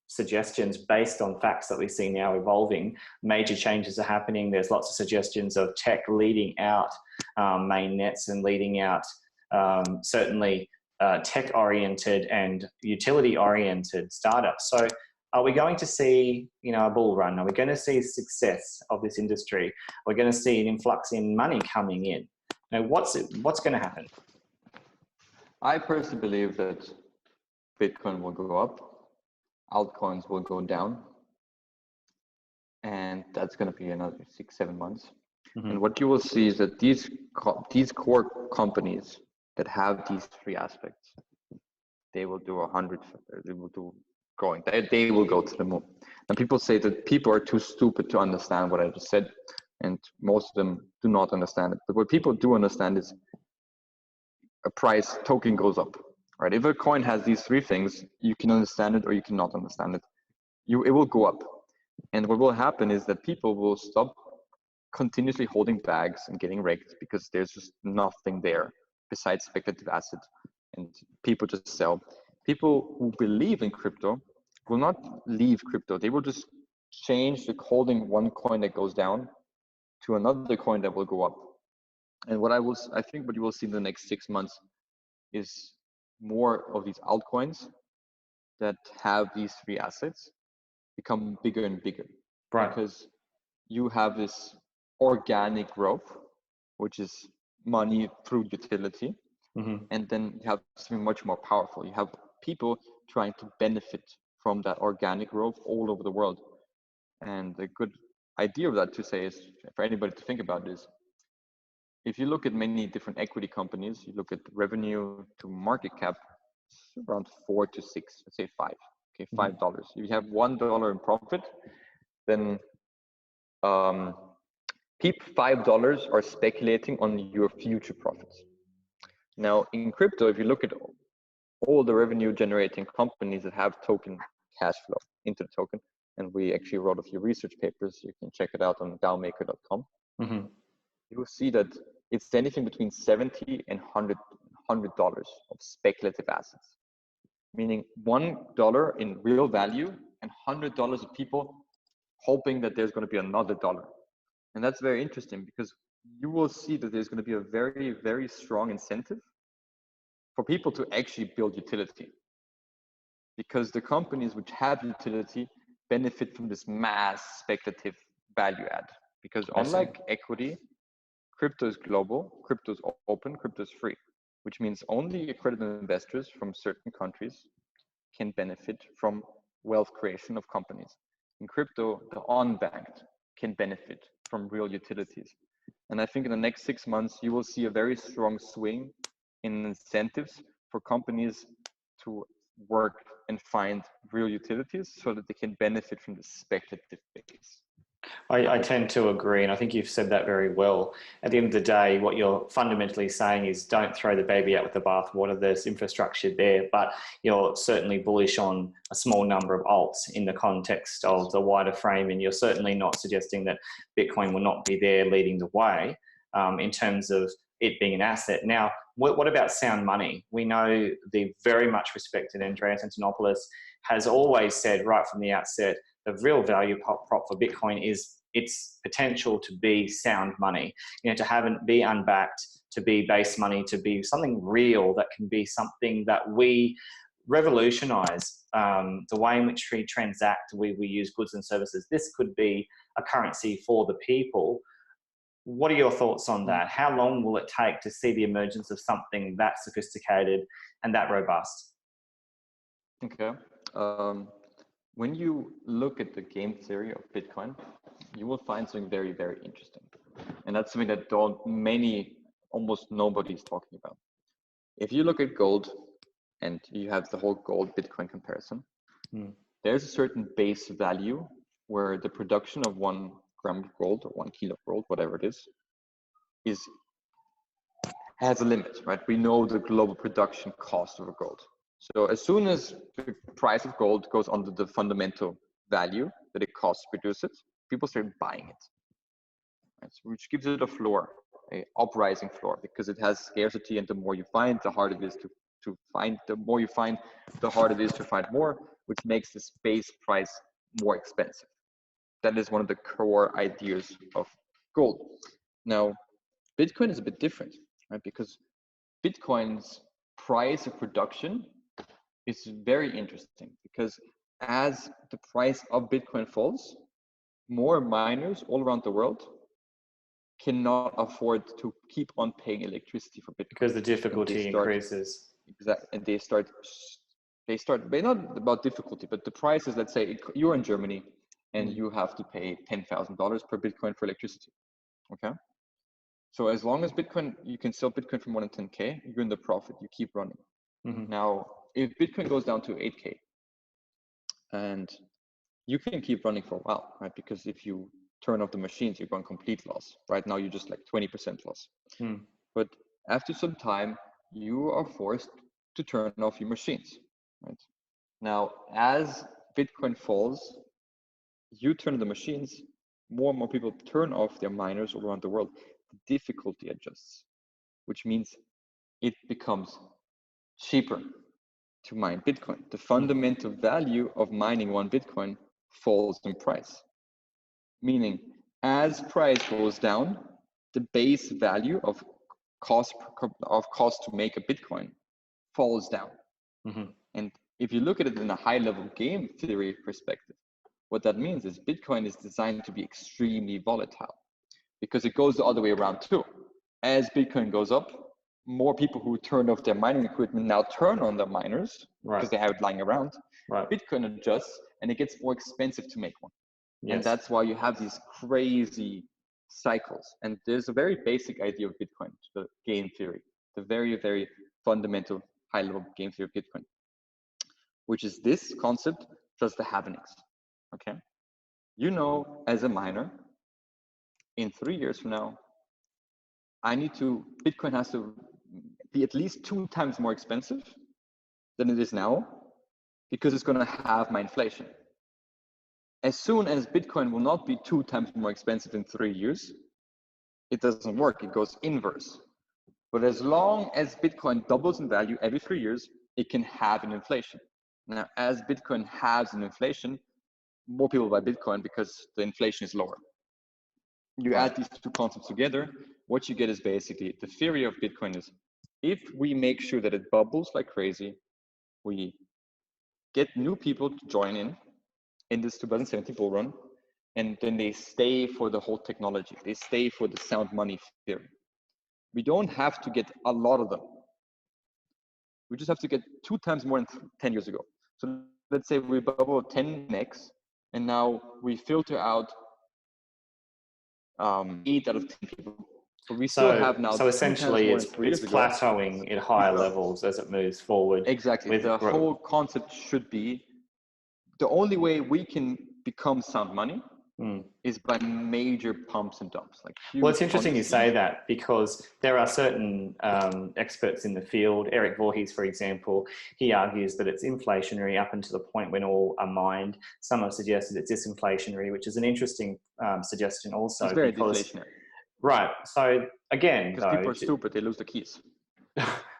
suggestions based on facts that we see now evolving. Major changes are happening. There's lots of suggestions of tech leading out main nets and leading out certainly tech-oriented and utility-oriented startups. So are we going to see, a bull run? Are we going to see success of this industry? We're going to see an influx in money coming in. What's going to happen? I personally believe that Bitcoin will go up, altcoins will go down, and that's going to be another 6-7 months. And what you will see is that these core companies that have these 3 aspects, they will do 100, they will do growing, they will go to the moon. And people say that people are too stupid to understand what I just said, and most of them do not understand it. But what people do understand is a price token goes up, right? If a coin has these 3 things, you can understand it or you cannot understand it. It will go up. And what will happen is that people will stop continuously holding bags and getting wrecked because there's just nothing there besides speculative assets, and people just sell. People who believe in crypto will not leave crypto. They will just change the holding one coin that goes down to another coin that will go up. And I think what you will see in the next 6 months is more of these altcoins that have these 3 assets become bigger and bigger. Right. Because you have this organic growth, which is money through utility. And then you have something much more powerful. You have people trying to benefit from that organic growth all over the world. And a good idea of that to say is, for anybody to think about is, if you look at many different equity companies, you look at revenue to market cap, it's around 4 to 6, let's say 5. Okay, $5. If you have $1 in profit, then $5 are speculating on your future profits. Now, in crypto, if you look at all the revenue generating companies that have token cash flow into the token, and we actually wrote a few research papers, you can check it out on DaoMaker.com. You will see that it's anything between $70 and $100 of speculative assets. meaning $1 in real value and $100 of people hoping that there's going to be another dollar. And that's very interesting because you will see that there's going to be a very, very strong incentive for people to actually build utility, because the companies which have utility benefit from this mass speculative value add. Because unlike equity, crypto is global, crypto is open, crypto is free, which means only accredited investors from certain countries can benefit from wealth creation of companies. In crypto, the unbanked can benefit from real utilities. And I think in the next 6 months, you will see a very strong swing in incentives for companies to work and find real utilities so that they can benefit from the speculative base. I tend to agree, and I think you've said that very well. At the end of the day, what you're fundamentally saying is don't throw the baby out with the bathwater. There's infrastructure there, but you're certainly bullish on a small number of alts in the context of the wider frame, and you're certainly not suggesting that Bitcoin will not be there leading the way in terms of it being an asset. Now, what about sound money? We know the very much respected Andreas Antonopoulos has always said right from the outset, the real value prop for Bitcoin is its potential to be sound money, you know, to have it be unbacked, to be base money, to be something real that can be something that we revolutionize the way in which we transact, we use goods and services. This could be a currency for the people. What are your thoughts on that? How long will it take to see the emergence of something that sophisticated and that robust? Okay. When you look at the game theory of Bitcoin, you will find something very, very interesting. And that's something that almost nobody is talking about. If you look at gold and you have the whole gold Bitcoin comparison, there's a certain base value where the production of 1 gram of gold or 1 kilo of gold, whatever it is has a limit, right? We know the global production cost of a gold. So as soon as the price of gold goes under the fundamental value that it costs to produce it, people start buying it, right? So which gives it a floor, a uprising floor, because it has scarcity, and the more you find, the harder it is to find. The more you find, the harder it is to find more, which makes the base price more expensive. That is one of the core ideas of gold. Now, Bitcoin is a bit different, right? Because Bitcoin's price of production is very interesting, because as the price of Bitcoin falls, more miners all around the world cannot afford to keep on paying electricity for Bitcoin. Because the difficulty increases. Exactly. And they start, but not about difficulty, but the price is, let's say you're in Germany and you have to pay $10,000 per Bitcoin for electricity. Okay. So as long as Bitcoin, you can sell Bitcoin for more than 10K, you're in the profit, you keep running. Now, if Bitcoin goes down to 8K, and you can keep running for a while, right? Because if you turn off the machines, you're going complete loss. Right now, you're just like 20% loss. But after some time, you are forced to turn off your machines, right? Now, as Bitcoin falls, you turn the machines, more and more people turn off their miners all around the world. The difficulty adjusts, which means it becomes cheaper to mine Bitcoin. The fundamental value of mining 1 Bitcoin falls in price. Meaning, as price goes down, the base value of cost to make a Bitcoin falls down. And if you look at it in a high-level game theory perspective, what that means is Bitcoin is designed to be extremely volatile, because it goes the other way around too. As Bitcoin goes up, more people who turn off their mining equipment now turn on their miners, because they have it lying around. Bitcoin adjusts and it gets more expensive to make one. And that's why you have these crazy cycles. And there's a very basic idea of Bitcoin, the game theory, the very, very fundamental high-level game theory of Bitcoin, which is this concept plus the happenings. Okay. You know, as a miner, in 3 years from now, Bitcoin has to be at least 2 times more expensive than it is now, because it's going to have my inflation. As soon as Bitcoin will not be 2 times more expensive in 3 years, it doesn't work, it goes inverse. But as long as Bitcoin doubles in value every 3 years, it can have an inflation. Now, as Bitcoin has an inflation, more people buy Bitcoin because the inflation is lower. You add these two concepts together, what you get is basically the theory of Bitcoin is if we make sure that it bubbles like crazy, we get new people to join in this 2017 bull run, and then they stay for the whole technology. They stay for the sound money theory. We don't have to get a lot of them. We just have to get 2 times more than 10 years ago. So let's say we bubble 10x, and now we filter out 8 out of 10 people. But we still have now. So essentially, it's plateauing at higher levels as it moves forward. Exactly. The whole concept should be the only way we can become sound money is by major pumps and dumps. Well, it's interesting you say that, because there are certain experts in the field. Eric Voorhees, for example, he argues that it's inflationary up until the point when all are mined. Some have suggested it's disinflationary, which is an interesting suggestion also. It's very deflationary. Right. So again, because people are stupid, they lose the keys.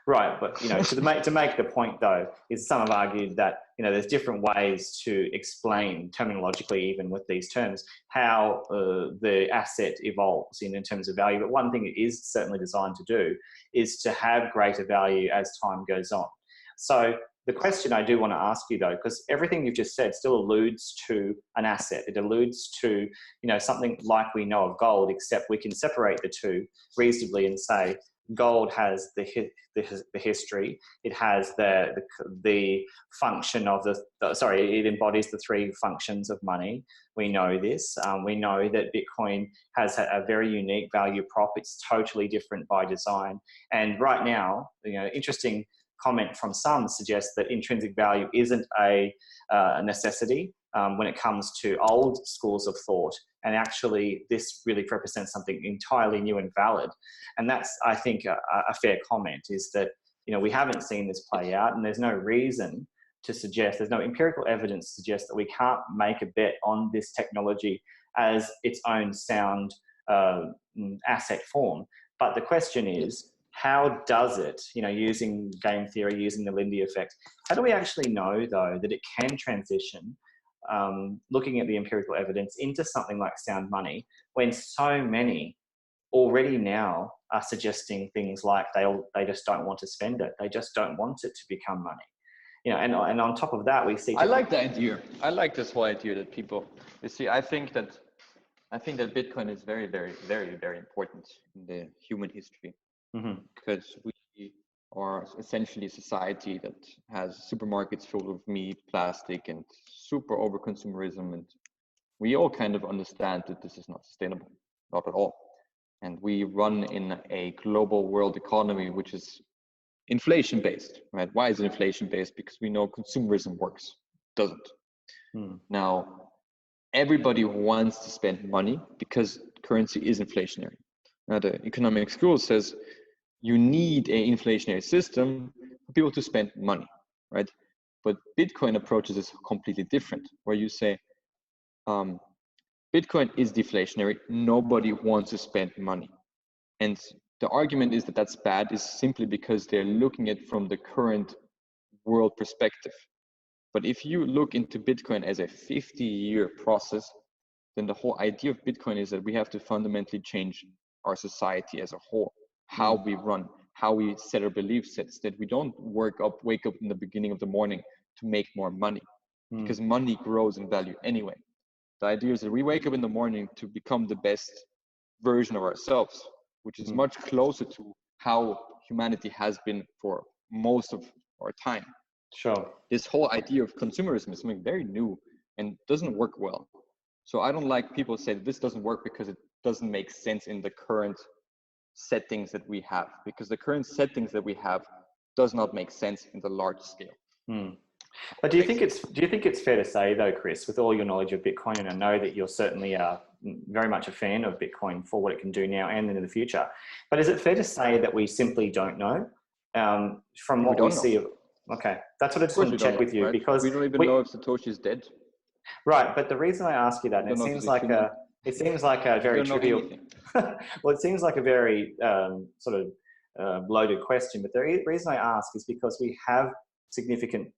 Right, but to make the point though, is some have argued that there's different ways to explain terminologically, even with these terms, how the asset evolves in terms of value. But one thing it is certainly designed to do is to have greater value as time goes on. So the question I do want to ask you though, because everything you've just said still alludes to an asset. It alludes to something like we know of gold, except we can separate the two reasonably and say gold has the history. It has the function of it embodies the 3 functions of money. We know this. We know that Bitcoin has a very unique value prop. It's totally different by design. And right now, interesting comment from some suggests that intrinsic value isn't a necessity when it comes to old schools of thought. And actually, this really represents something entirely new and valid. And that's, I think, a fair comment, is that, we haven't seen this play out, and there's no reason to suggest, there's no empirical evidence to suggest that we can't make a bet on this technology as its own sound asset form. But the question is, how does it, using game theory, using the Lindy effect, how do we actually know, though, that it can transition, looking at the empirical evidence, into something like sound money, when so many already now are suggesting things like they just don't want to spend it. They just don't want it to become money. And on top of that, we see... I like the idea. I like this whole idea that people... You see, I think that Bitcoin is very, very, very, very important in the human history. Because we are essentially a society that has supermarkets full of meat, plastic, and super over-consumerism, and we all kind of understand that this is not sustainable, not at all. And we run in a global world economy which is inflation-based, right? Why is it inflation-based? Because we know consumerism works. It doesn't. Now, everybody wants to spend money because currency is inflationary. Now, the economic school says you need an inflationary system for people to spend money, right? But Bitcoin approaches this completely different, where you say, Bitcoin is deflationary. Nobody wants to spend money. And the argument is that that's bad is simply because they're looking at it from the current world perspective. But if you look into Bitcoin as a 50-year process, then the whole idea of Bitcoin is that we have to fundamentally change our society as a whole, how we run, how we set our belief sets, that we don't wake up in the beginning of the morning to make more money, because money grows in value anyway. The idea is that we wake up in the morning to become the best version of ourselves, which is much closer to how humanity has been for most of our time. Sure. This whole idea of consumerism is something very new and doesn't work well. So I don't like people say that this doesn't work because it doesn't make sense in the current settings that we have, because the current settings that we have does not make sense in the large scale. But do you think it's fair to say though, Chris, with all your knowledge of Bitcoin, and I know that you're certainly very much a fan of Bitcoin for what it can do now and in the future, but is it fair to say that we simply don't know from what we see? Okay, that's what I just want to check with you, because we don't even know if Satoshi is dead. Right, but the reason I ask you that, and it seems like a very trivial. Well, it seems like a very sort of loaded question, but the reason I ask is because we have significant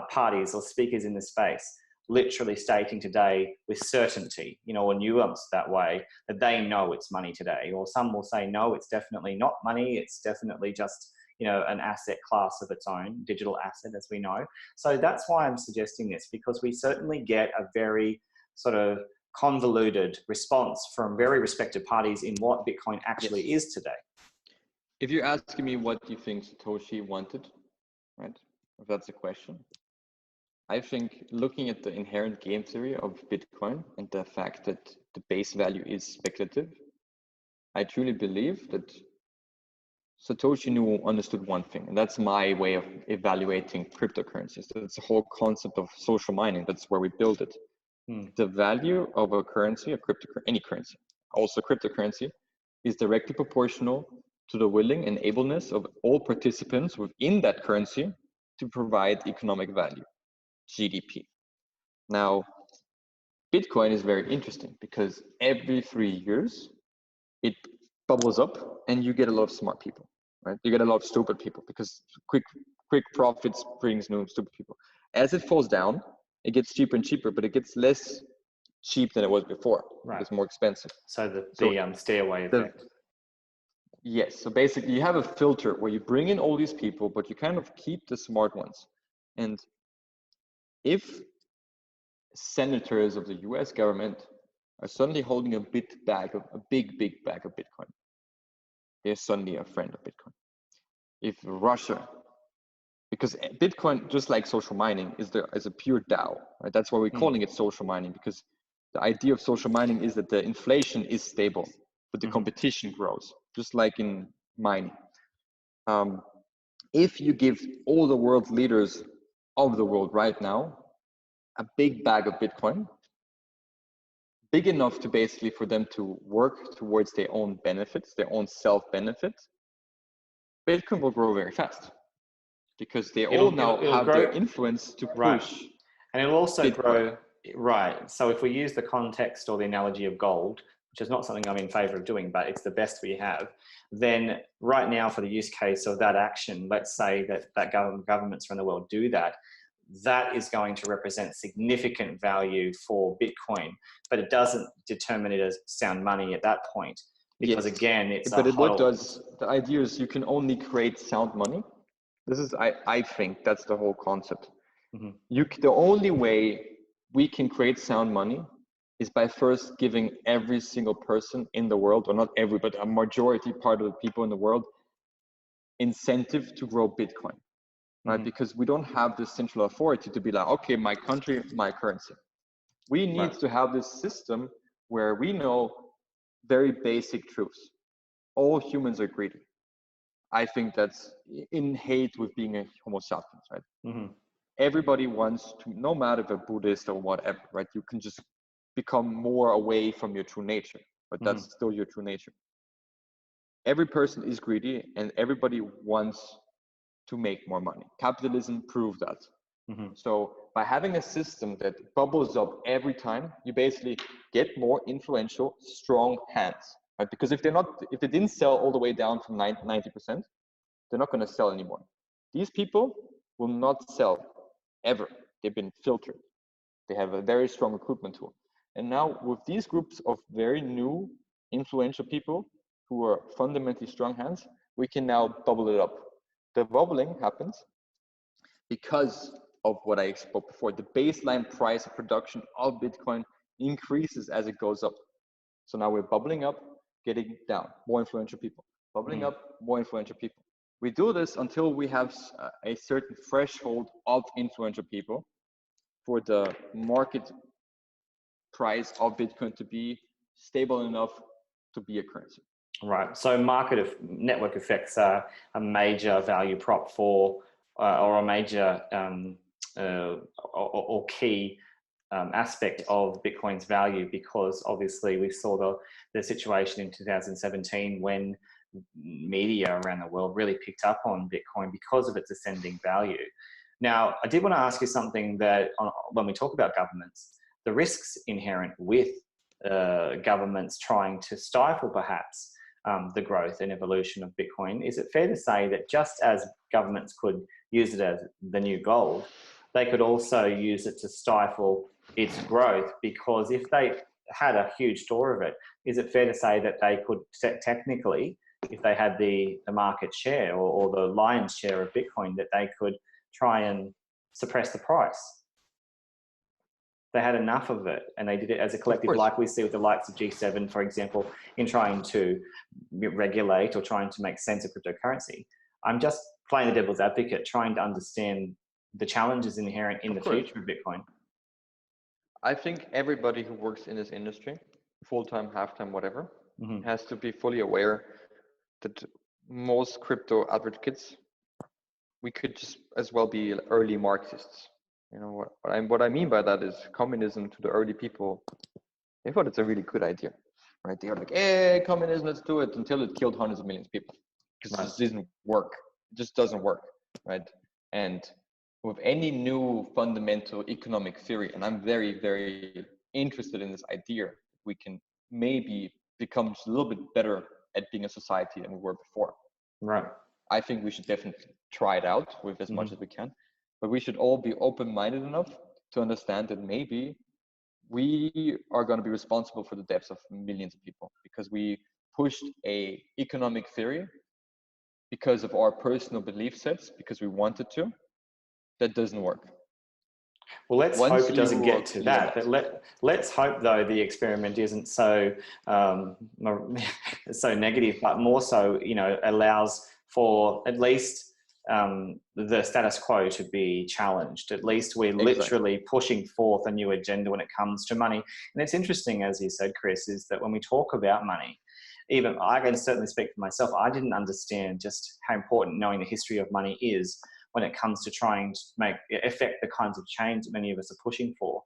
parties or speakers in the space literally stating today with certainty, or nuance that way, that they know it's money today. Or some will say, no, it's definitely not money. It's definitely just, an asset class of its own, digital asset, as we know. So that's why I'm suggesting this, because we certainly get a very sort of convoluted response from very respected parties in what Bitcoin actually is today. If you're asking me what do you think Satoshi wanted, right? If that's the question. I think looking at the inherent game theory of Bitcoin and the fact that the base value is speculative, I truly believe that Satoshi understood one thing, and that's my way of evaluating cryptocurrencies. It's the whole concept of social mining. That's where we build it. The value of a currency, any currency, also cryptocurrency, is directly proportional to the willing and ableness of all participants within that currency to provide economic value, GDP. Now, Bitcoin is very interesting because every 3 years, it bubbles up and you get a lot of smart people, right? You get a lot of stupid people because quick profits brings new stupid people. As it falls down, it gets cheaper and cheaper, but it gets less cheap than it was before. Right. It's more expensive. So the stairway effect. Yes. So basically, you have a filter where you bring in all these people, but you kind of keep the smart ones. And if senators of the US government are suddenly holding a big bag of Bitcoin, they're suddenly a friend of Bitcoin. If Russia, because Bitcoin, just like social mining, is a pure DAO, right? That's why we're calling it social mining, because the idea of social mining is that the inflation is stable, but the competition grows, just like in mining. If you give all the world leaders of the world right now a big bag of Bitcoin, big enough to basically for them to work towards their own benefits, their own self-benefit, Bitcoin will grow very fast because they all now have their influence to push. Right. And it'll also grow, right. So if we use the context or the analogy of gold, which is not something I'm in favor of doing, but it's the best we have, then right now for the use case of that action, let's say that governments around the world do that, that is going to represent significant value for Bitcoin, but it doesn't determine it as sound money at that point. Because again, it's the idea is you can only create sound money. This is, I think that's the whole concept. The only way we can create sound money is by first giving every single person in the world, or not every, but a majority part of the people in the world, incentive to grow Bitcoin, right? Because we don't have this central authority to be like, okay, my country, my currency. We need to have this system where we know very basic truths. All humans are greedy. I think that's innate with being a Homo sapiens, right? Everybody wants to, no matter if a Buddhist or whatever, right? You can just become more away from your true nature, but that's still your true nature. Every person is greedy and everybody wants to make more money. Capitalism proved that. So by having a system that bubbles up every time, you basically get more influential, strong hands, right? Because if they didn't sell all the way down from 90%, they're not going to sell anymore. These people will not sell ever. They've been filtered. They have a very strong recruitment tool. And now with these groups of very new influential people who are fundamentally strong hands, we can now bubble it up. The bubbling happens because of what I spoke before. The baseline price of production of Bitcoin increases as it goes up. So now we're bubbling up, getting down, more influential people. Bubbling up, more influential people. We do this until we have a certain threshold of influential people for the market price of Bitcoin to be stable enough to be a currency. Right. So network effects are a major value prop for, or a major or key aspect of Bitcoin's value, because obviously we saw the situation in 2017 when media around the world really picked up on Bitcoin because of its ascending value. Now, I did want to ask you something that when we talk about governments, the risks inherent with governments trying to stifle perhaps the growth and evolution of Bitcoin, is it fair to say that just as governments could use it as the new gold, they could also use it to stifle its growth? Because if they had a huge store of it, is it fair to say that they could technically, if they had the market share or the lion's share of Bitcoin, that they could try and suppress the price? They had enough of it and they did it as a collective, like we see with the likes of G7, for example, in trying to regulate or trying to make sense of cryptocurrency. I'm just playing the devil's advocate, trying to understand the challenges inherent in the future of Bitcoin. I think everybody who works in this industry, full-time, half-time, whatever, has to be fully aware that most crypto advocates, we could just as well be early Marxists. You know, what I mean by that is communism to the early people, they thought it's a really good idea, right? They were like, hey, communism, let's do it, until it killed hundreds of millions of people. Because it just doesn't work. It just doesn't work, right? And with any new fundamental economic theory, and I'm very, very interested in this idea, we can maybe become just a little bit better at being a society than we were before. Right. I think we should definitely try it out with as much as we can. But we should all be open-minded enough to understand that maybe we are going to be responsible for the deaths of millions of people because we pushed a economic theory because of our personal belief sets, because we wanted to. That doesn't work. Well, let's hope it doesn't get to that. But let's hope, though, the experiment isn't so so negative, but more so, you know, allows for at least the status quo to be challenged. At least we're literally pushing forth a new agenda when it comes to money. And it's interesting, as you said, Chris, is that when we talk about money, even I can certainly speak for myself, I didn't understand just how important knowing the history of money is when it comes to trying to affect the kinds of change that many of us are pushing for.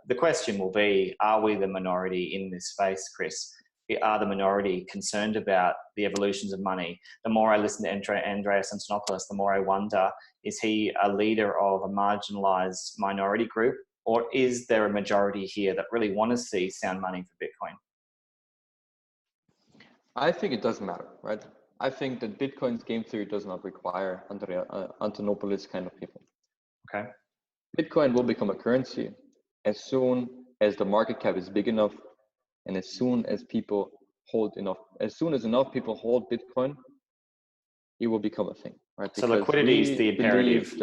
The question will be, are we the minority in this space, Chris? Are the minority concerned about the evolutions of money? The more I listen to Andreas Antonopoulos, the more I wonder, is he a leader of a marginalized minority group, or is there a majority here that really want to see sound money for Bitcoin? I think it doesn't matter, right? I think that Bitcoin's game theory does not require Antonopoulos kind of people. Okay. Bitcoin will become a currency as soon as the market cap is big enough, and as soon as people hold enough, as soon as enough people hold Bitcoin, it will become a thing, right? So liquidity is the imperative.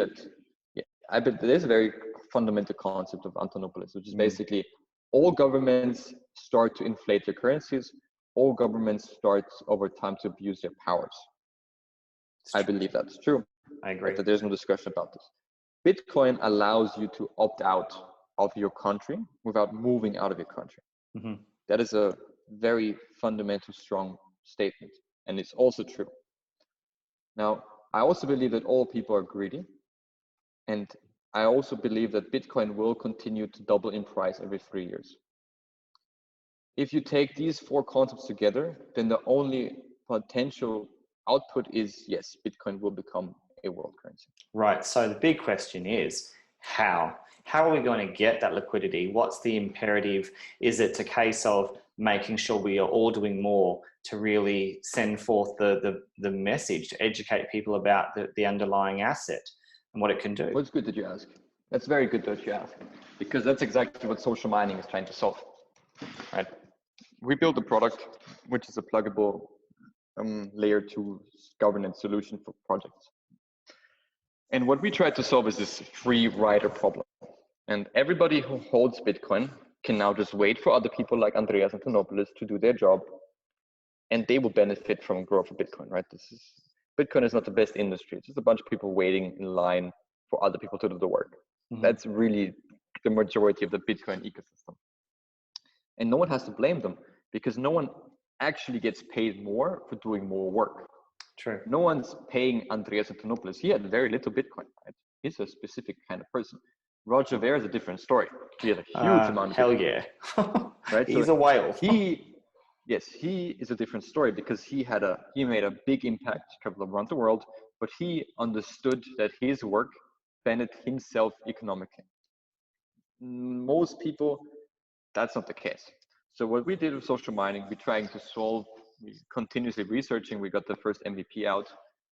I bet there's a very fundamental concept of Antonopoulos, which is basically all governments start to inflate their currencies. All governments start over time to abuse their powers. I believe that's true. I agree. But there's no discussion about this. Bitcoin allows you to opt out of your country without moving out of your country. That is a very fundamental, strong statement. And it's also true. Now, I also believe that all people are greedy. And I also believe that Bitcoin will continue to double in price every 3 years. If you take these four concepts together, then the only potential output is, yes, Bitcoin will become a world currency. Right. So the big question is, how? How are we going to get that liquidity? What's the imperative? Is it a case of making sure we are all doing more to really send forth the message, to educate people about the underlying asset and what it can do? Well, it's good that you ask. That's very good that you ask, because that's exactly what social mining is trying to solve, right? We built a product which is a pluggable layer 2 governance solution for projects. And what we try to solve is this free rider problem. And everybody who holds Bitcoin can now just wait for other people like Andreas Antonopoulos to do their job, and they will benefit from growth of Bitcoin, right? Bitcoin is not the best industry. It's just a bunch of people waiting in line for other people to do the work. That's really the majority of the Bitcoin ecosystem. And no one has to blame them, because no one actually gets paid more for doing more work. True. No one's paying Andreas Antonopoulos. He had very little Bitcoin, right? He's a specific kind of person. Roger Ver is a different story. He has a huge amount of Hell Bitcoin. Yeah. Right? He's a whale. He is a different story, because he made a big impact, traveled around the world, but he understood that his work benefited himself economically. Most people, that's not the case. So what we did with social mining, we're trying to solve we continuously researching. We got the first MVP out.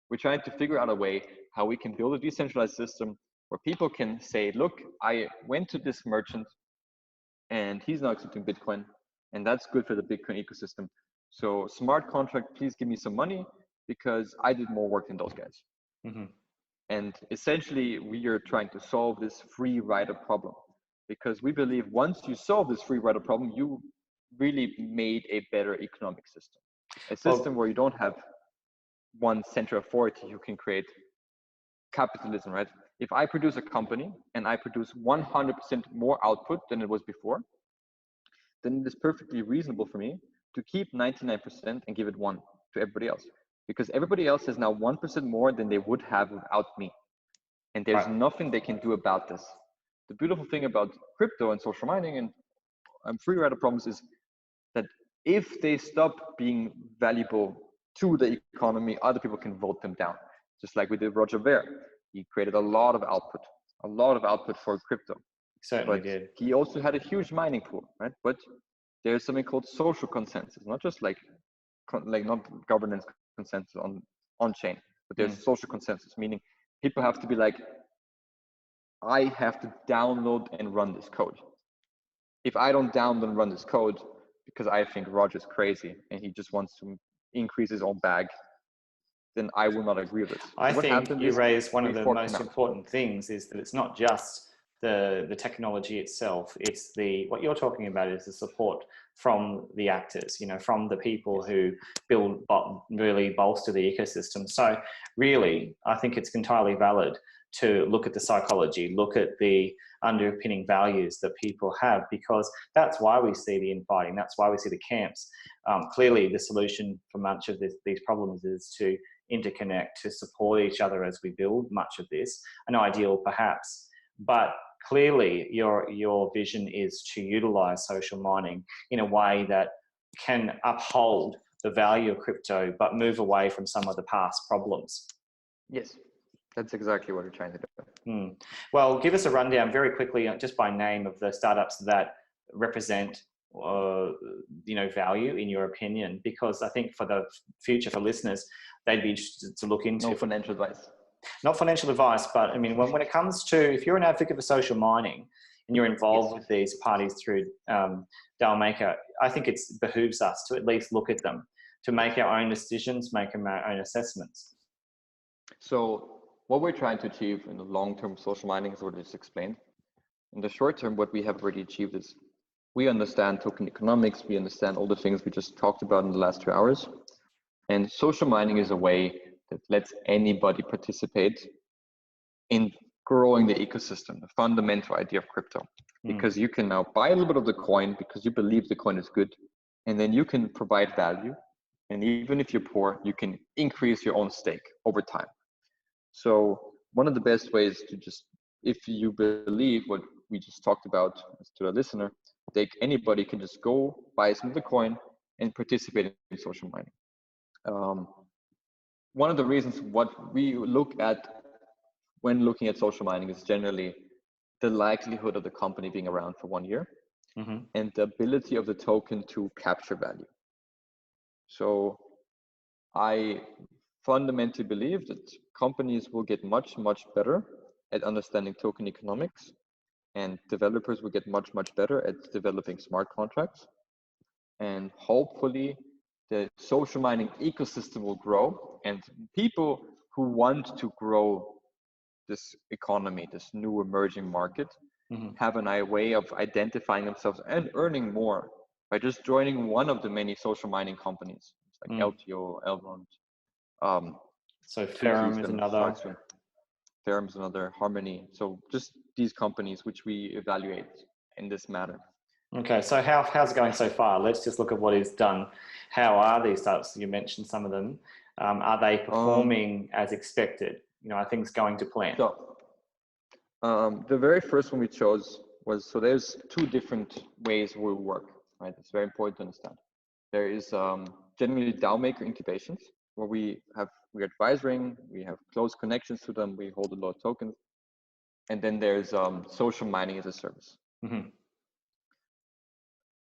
We're trying to figure out a way how we can build a decentralized system where people can say, look, I went to this merchant and he's not accepting Bitcoin, and that's good for the Bitcoin ecosystem. So smart contract, please give me some money because I did more work than those guys. Mm-hmm. And essentially, we are trying to solve this free rider problem, because we believe once you solve this free rider problem, you really made a better economic system. A system where you don't have one central authority who can create capitalism, right? If I produce a company and I produce 100% more output than it was before, then it is perfectly reasonable for me to keep 99% and give it 1 to everybody else, because everybody else has now 1% more than they would have without me. And there's nothing they can do about this. The beautiful thing about crypto and social mining and free rider problems is that if they stop being valuable to the economy, other people can vote them down. Just like we did Roger Ver. He created a lot of output for crypto. Certainly did. He also had a huge mining pool, right? But there's something called social consensus, not just like not governance consensus on chain, but there's social consensus, meaning people have to be like, I have to download and run this code. If I don't download and run this code because I think Roger's crazy and he just wants to increase his own bag, then I will not agree with this. I think you raised one of the most important things is that it's not just the technology itself. It's what you're talking about is the support from the actors, from the people who really bolster the ecosystem. So really, I think it's entirely valid to look at the psychology, look at the underpinning values that people have, because that's why we see the infighting. That's why we see the camps. Clearly, the solution for much of these problems is to interconnect, to support each other as we build much of this. An ideal, perhaps, but clearly your vision is to utilize social mining in a way that can uphold the value of crypto, but move away from some of the past problems. Yes, that's exactly what we're trying to do. Well, give us a rundown very quickly, just by name, of the startups that represent value in your opinion, because I think for the future, for listeners, they'd be interested to look into. No financial advice. Not financial advice, but I mean, when it comes to, if you're an advocate for social mining and you're involved with these parties through Dao Maker, I think it behooves us to at least look at them, to make our own decisions, make our own assessments. So what we're trying to achieve in the long-term social mining is what I just explained. In the short term, what we have already achieved is we understand token economics, we understand all the things we just talked about in the last 2 hours. And social mining is a way that lets anybody participate in growing the ecosystem, the fundamental idea of crypto. Because you can now buy a little bit of the coin because you believe the coin is good, and then you can provide value. And even if you're poor, you can increase your own stake over time. So one of the best ways to just, if you believe what we just talked about to the listener, anybody can just go buy some of the coin and participate in social mining. One of the reasons what we look at when looking at social mining is generally the likelihood of the company being around for 1 year and the ability of the token to capture value. So I fundamentally believe that companies will get much, much better at understanding token economics, and developers will get much, much better at developing smart contracts. And hopefully the social mining ecosystem will grow, and people who want to grow this economy, this new emerging market, have a way of identifying themselves and earning more by just joining one of the many social mining companies, like LTO, Elrond. So Ferrum is another. Ferrum is another, Harmony. So just these companies which we evaluate in this matter. Okay, so how's it going so far? Let's just look at what is done. How are these startups? You mentioned some of them. Are they performing as expected? Are things going to plan? So the very first one we chose was, so there's 2 different ways we work, right? It's very important to understand. There is generally Dao Maker incubations, where we're advising, we have close connections to them, we hold a lot of tokens. And then there's social mining as a service.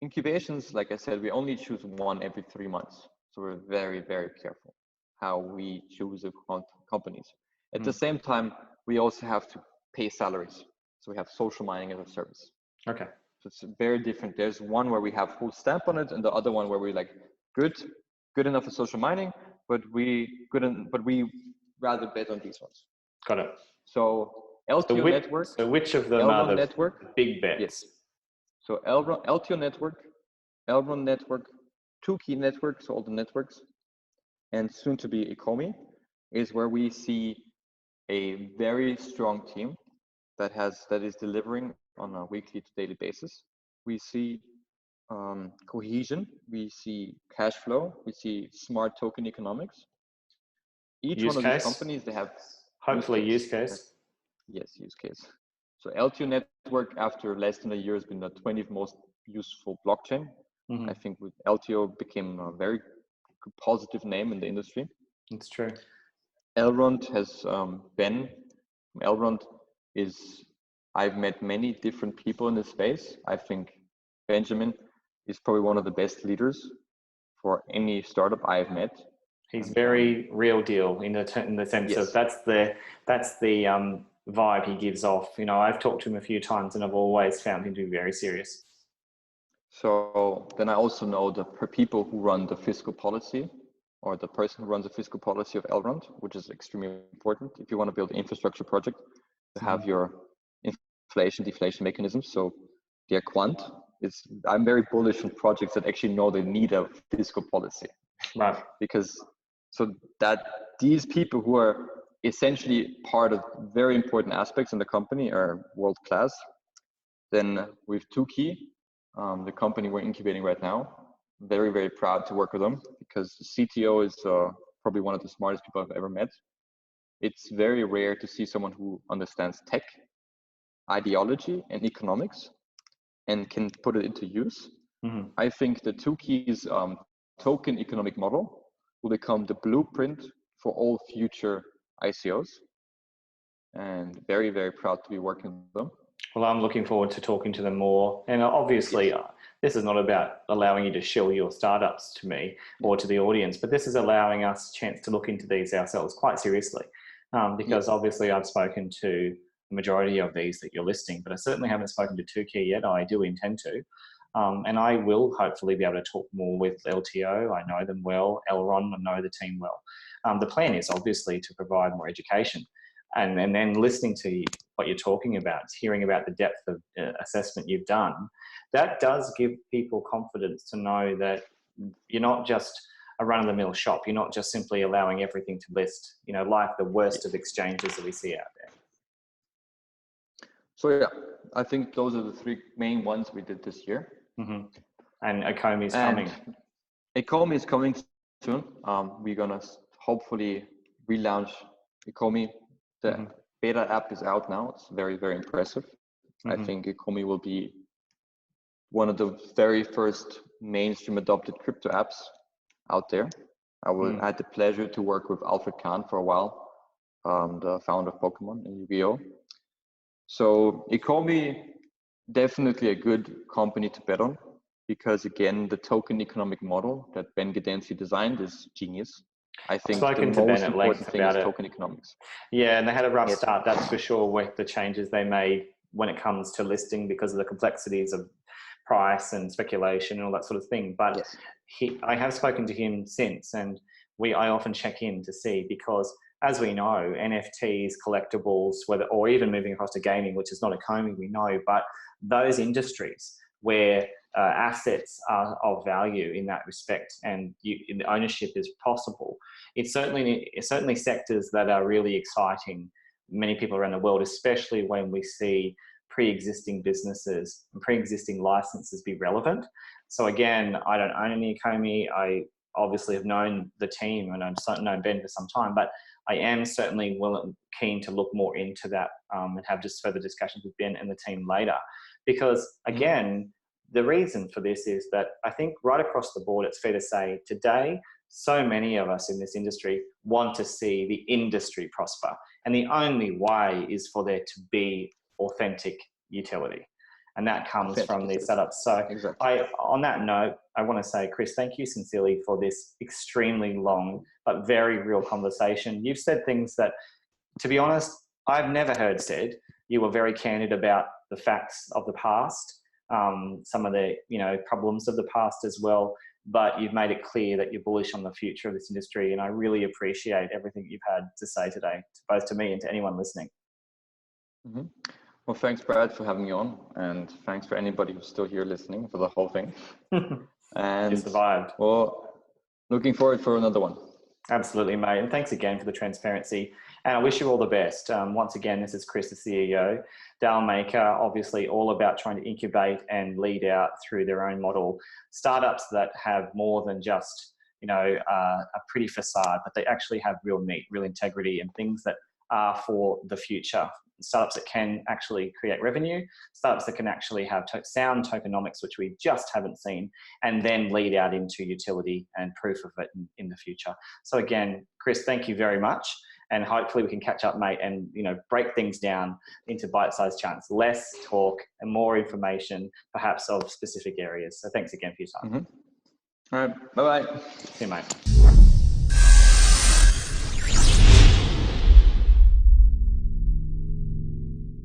Incubations, like I said, we only choose one every 3 months. So we're very, very careful how we choose companies. At the same time, we also have to pay salaries. So we have social mining as a service. Okay. So it's very different. There's one where we have full stamp on it, and the other one where we're like, good enough for social mining, but we rather bet on these ones. Got it. So LTO network. So which of them are the network, big bets? Yes. So LTO network, Elrond network, 2key network, so all the networks, and soon to be Ecomi, is where we see a very strong team that is delivering on a weekly to daily basis. We see cohesion, we see cash flow, we see smart token economics. Each one of these companies, they have hopefully use case. Yes, use case. So LTO network, after less than a year, has been the 20th most useful blockchain. I think with LTO became a very positive name in the industry. It's true. Elrond has Elrond is, I've met many different people in this space. I think Benjamin is probably one of the best leaders for any startup I've met. He's very real deal in the sense of that's the vibe he gives off. You know, I've talked to him a few times and I've always found him to be very serious. So then I also know the people who run the fiscal policy, or the person who runs the fiscal policy of Elrond, which is extremely important if you want to build an infrastructure project to have your inflation deflation mechanisms. So their quant is, I'm very bullish on projects that actually know they need a fiscal policy. Right. Because so that these people who are essentially part of very important aspects in the company are world class. Then with 2key, the company we're incubating right now, very, very proud to work with them because the CTO is probably one of the smartest people I've ever met. It's very rare to see someone who understands tech, ideology, and economics and can put it into use. I think the 2key's token economic model will become the blueprint for all future ICOs, and very, very proud to be working with them. Well, I'm looking forward to talking to them more. And obviously, this is not about allowing you to shill your startups to me or to the audience, but this is allowing us a chance to look into these ourselves quite seriously. Because obviously I've spoken to the majority of these that you're listing, but I certainly haven't spoken to 2key yet. I do intend to. And I will hopefully be able to talk more with LTO. I know them well. Elrond, I know the team well. The plan is obviously to provide more education. And then listening to what you're talking about, hearing about the depth of assessment you've done, that does give people confidence to know that you're not just a run-of-the-mill shop. You're not just simply allowing everything to list, you know, like the worst of exchanges that we see out there. So yeah, I think those are the three main ones we did this year. And Ecomi is coming. Ecomi is coming soon. We're gonna hopefully relaunch Ecomi. The beta app is out now. It's very, very impressive. I think Ecomi will be one of the very first mainstream adopted crypto apps out there. I had the pleasure to work with Alfred Kahn for a while, the founder of Pokemon and Yu-Gi-Oh! So Ecomi, definitely a good company to bet on, because again, the token economic model that Ben Gedenzi designed is genius. I think the most important thing is token economics. Yeah, and they had a rough start, that's for sure, with the changes they made when it comes to listing because of the complexities of price and speculation and all that sort of thing. But I have spoken to him since, and I often check in to see, because as we know, NFTs, collectibles, or even moving across to gaming, which is not Ecomi, we know, but those industries where assets are of value in that respect and ownership is possible, it's certainly sectors that are really exciting many people around the world, especially when we see pre-existing businesses and pre-existing licenses be relevant. So again, I don't own any Ecomi. I obviously have known the team and I've known Ben for some time, but I am certainly keen to look more into that and have just further discussions with Ben and the team later. Because again, the reason for this is that I think right across the board, it's fair to say today, so many of us in this industry want to see the industry prosper. And the only way is for there to be authentic utility. And that comes from these setups. So exactly. on that note, I want to say, Chris, thank you sincerely for this extremely long but very real conversation. You've said things that, to be honest, I've never heard said. You were very candid about the facts of the past, some of the problems of the past as well. But you've made it clear that you're bullish on the future of this industry, and I really appreciate everything you've had to say today, both to me and to anyone listening. Mm-hmm. Well, thanks, Brad, for having me on, and thanks for anybody who's still here listening for the whole thing. And you survived. Well, looking forward for another one. Absolutely, mate. And thanks again for the transparency. And I wish you all the best. Once again, this is Chris, the CEO. Dao Maker, obviously all about trying to incubate and lead out through their own model startups that have more than just, a pretty facade, but they actually have real meat, real integrity, and things that are for the future. Startups that can actually create revenue, startups that can actually have sound tokenomics, which we just haven't seen, and then lead out into utility and proof of it in the future. So again, Chris, thank you very much. And hopefully we can catch up, mate, and break things down into bite-sized chunks, less talk and more information, perhaps of specific areas. So thanks again for your time. Mm-hmm. All right, bye-bye. See you, mate.